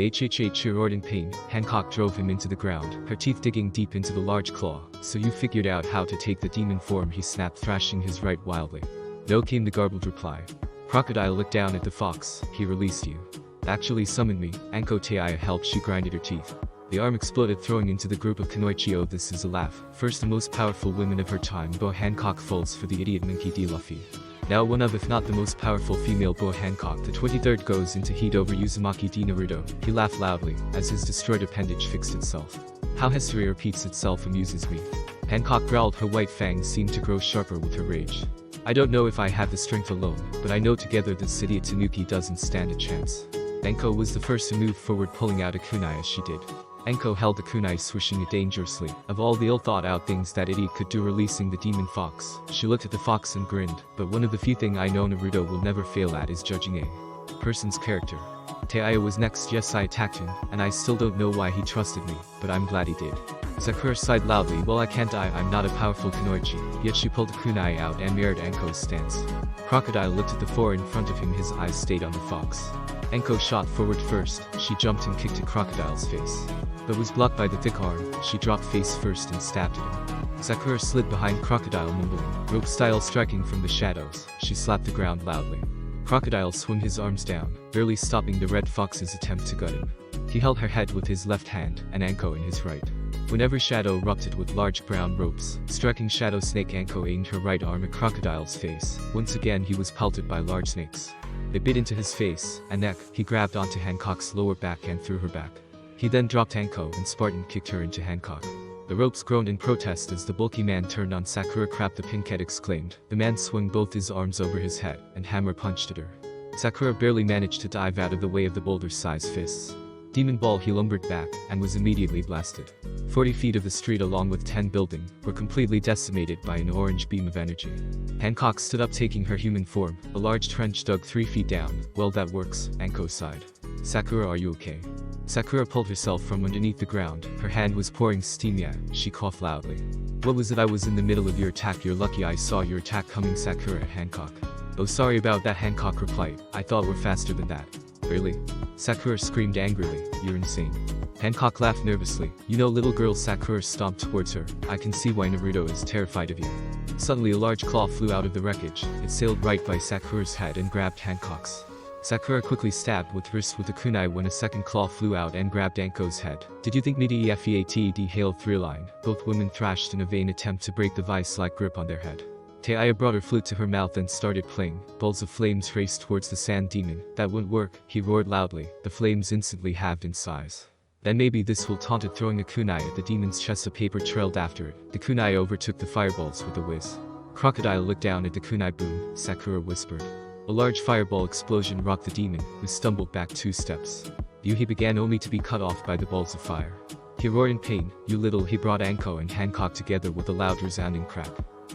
HHH roared in pain. Hancock drove him into the ground, her teeth digging deep into the large claw. So you figured out how to take the demon form, he snapped, thrashing his right wildly. No, came the garbled reply. Crocodile looked down at the fox. He released you. Actually summoned me. Anko Tei helped. She grinded her teeth. The arm exploded, throwing into the group of Kanoichio. This is a laugh. First the most powerful women of her time. Bo Hancock falls for the idiot Monkey D. Luffy. Now one of, if not the most powerful female. Bo Hancock. The 23rd goes into heat over Uzumaki D. Naruto. He laughed loudly, as his destroyed appendage fixed itself. How history repeats itself amuses me. Hancock growled. Her white fangs seemed to grow sharper with her rage. I don't know if I have the strength alone, but I know together this idiot Tanuki doesn't stand a chance. Enko was the first to move forward, pulling out a kunai as she did. Anko held the kunai, swishing it dangerously. Of all the ill-thought-out things that idiot could do, releasing the demon fox. She looked at the fox and grinned. But one of the few things I know Naruto will never fail at is judging a person's character. Taiya was next. Yes, I attacked him, and I still don't know why he trusted me, but I'm glad he did. Sakura sighed loudly. Well, I can't die, I'm not a powerful kunoichi. Yet she pulled the kunai out and mirrored Anko's stance. Crocodile looked at the four in front of him, his eyes stayed on the fox. Anko shot forward first. She jumped and kicked at Crocodile's face, but was blocked by the thick arm. She dropped face first and stabbed at him. Sakura slid behind Crocodile, mumbling, rope style, striking from the shadows. She slapped the ground loudly. Crocodile swung his arms down, barely stopping the red fox's attempt to gut him. He held her head with his left hand, and Anko in his right. Whenever Shadow erupted with large brown ropes, striking Shadow Snake, Anko aimed her right arm at Crocodile's face. Once again he was pelted by large snakes. They bit into his face and neck. He grabbed onto Hancock's lower back and threw her back. He then dropped Anko and Spartan kicked her into Hancock. The ropes groaned in protest as the bulky man turned on Sakura. Crap, the pinkhead exclaimed. The man swung both his arms over his head and hammer punched at her. Sakura barely managed to dive out of the way of the boulder-sized fists. Demon Ball, he lumbered back and was immediately blasted. 40 feet of the street along with 10 buildings were completely decimated by an orange beam of energy. Hancock stood up, taking her human form. A large trench dug 3 feet down. Well, that works, Anko sighed. Sakura, are you okay? Sakura pulled herself from underneath the ground. Her hand was pouring steam. Yeah, she coughed loudly. What was it? I was in the middle of your attack. You're lucky I saw your attack coming, Sakura. Hancock. Oh, sorry about that, Hancock replied. I thought we're faster than that. Really? Sakura screamed angrily. You're insane. Hancock laughed nervously. You know, little girl. Sakura stomped towards her. I can see why Naruto is terrified of you. Suddenly a large claw flew out of the wreckage. It sailed right by Sakura's head and grabbed Hancock's. Sakura quickly stabbed with wrist with the kunai when a second claw flew out and grabbed Anko's head. Did you think me defeated? Hailed Threeline. Both women thrashed in a vain attempt to break the vice-like grip on their head. Taiya brought her flute to her mouth and started playing. Balls of flames raced towards the sand demon. That wouldn't work, he roared loudly. The flames instantly halved in size. Then maybe this will taunt it, throwing a kunai at the demon's chest. A paper trailed after it. The kunai overtook the fireballs with a whiz. Crocodile looked down at the kunai. Boom, Sakura whispered. A large fireball explosion rocked the demon, who stumbled back 2 steps. He began only to be cut off by the balls of fire. He roared in pain. You little. He brought Anko and Hancock together with a loud resounding crack.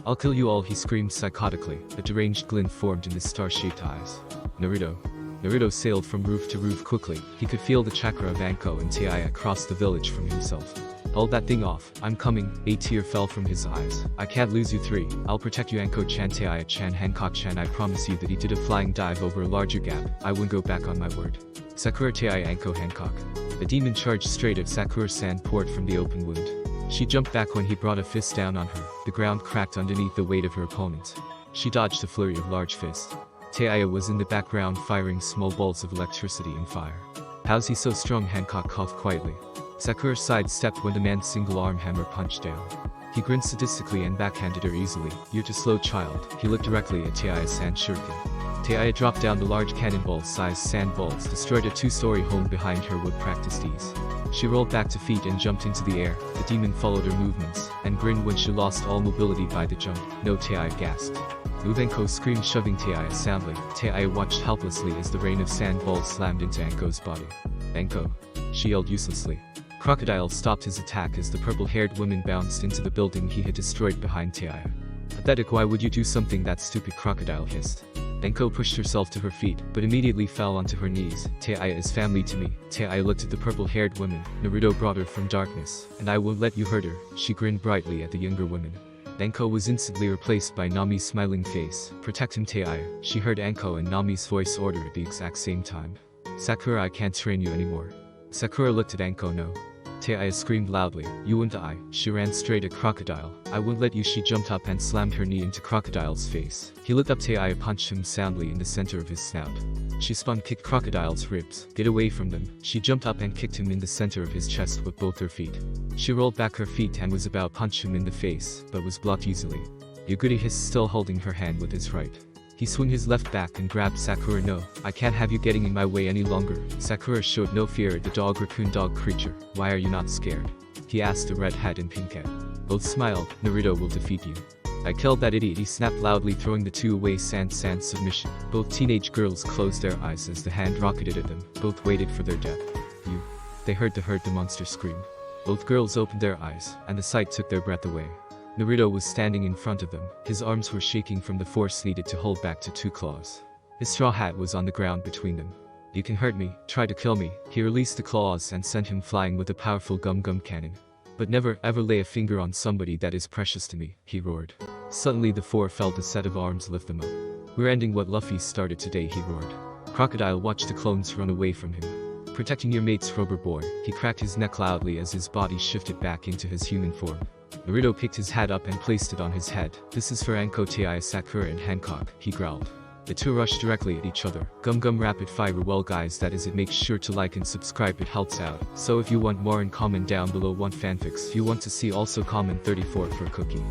I'll kill you all, he screamed psychotically. A deranged glint formed in his star-shaped eyes. Naruto. Naruto sailed from roof to roof quickly. He could feel the chakra of Anko and Taiya across the village from himself. Hold that thing off. I'm coming. A tear fell from his eyes. I can't lose you 3. I'll protect you, Anko-chan. Taiya-chan. Hancock-chan, I promise you that he did a flying dive over a larger gap. I won't go back on my word. Sakura. Taiya. Anko. Hancock. The demon charged straight at Sakura. Sand poured from the open wound. She jumped back when he brought a fist down on her. The ground cracked underneath the weight of her opponent. She dodged a flurry of large fists. Taiya was in the background firing small balls of electricity and fire. How's he so strong? Hancock coughed quietly. Sakura sidestepped when the man's single-arm hammer punched down. He grinned sadistically and backhanded her easily. You're too slow, child. He looked directly at Taiya's sand shuriken. Taiya dropped down the large cannonball-sized sand balls, destroyed a 2-story home behind her with practiced ease. She rolled back to feet and jumped into the air. The demon followed her movements, and grinned when she lost all mobility by the jump. No, Taiya gasped. Move, Anko screamed, shoving Taiya soundly. Taiya watched helplessly as the rain of sand balls slammed into Anko's body. Anko. She yelled uselessly. Crocodile stopped his attack as the purple-haired woman bounced into the building he had destroyed behind Taiya. Pathetic, why would you do something that stupid? Crocodile hissed. Anko pushed herself to her feet, but immediately fell onto her knees. Taiya is family to me. Taiya looked at the purple-haired woman. Naruto brought her from darkness, and I won't let you hurt her. She grinned brightly at the younger woman. Anko was instantly replaced by Nami's smiling face. Protect him, Taiya. She heard Anko and Nami's voice order at the exact same time. Sakura, I can't train you anymore. Sakura looked at Anko. No. Taiya screamed loudly. You won't die. She ran straight at Crocodile. I won't let you. She jumped up and slammed her knee into Crocodile's face. He looked up. Taiya punched him soundly in the center of his snout. She spun, kicked Crocodile's ribs. Get away from them. She jumped up and kicked him in the center of his chest with both her feet. She rolled back her feet and was about to punch him in the face, but was blocked easily. Yuguri hissed, still holding her hand with his right. He swung his left back and grabbed Sakura. No, I can't have you getting in my way any longer. Sakura showed no fear at the dog raccoon dog creature. Why are you not scared? He asked the red hat and pink hat. Both smiled. Naruto will defeat you. I killed that idiot, he snapped loudly, throwing the 2 away. Sand submission. Both teenage girls closed their eyes as the hand rocketed at them. Both waited for their death. You. they heard the monster scream. Both girls opened their eyes, and the sight took their breath away. Naruto was standing in front of them. His arms were shaking from the force needed to hold back to 2 claws. His straw hat was on the ground between them. You can hurt me, try to kill me. He released the claws and sent him flying with a powerful gum-gum cannon. But never ever lay a finger on somebody that is precious to me, he roared. Suddenly the 4 felt a set of arms lift them up. We're ending what Luffy started today, he roared. Crocodile watched the clones run away from him. Protecting your mates, Rubber Boy. He cracked his neck loudly as his body shifted back into his human form. Naruto picked his hat up and placed it on his head. This is for Anko Tei Sakura and Hancock, he growled. The 2 rushed directly at each other. Gum rapid fire. Well guys, that is it. Make sure to like and subscribe, it helps out. So if you want more and comment down below 1 fanfics. If you want to see also comment 34 for cookie.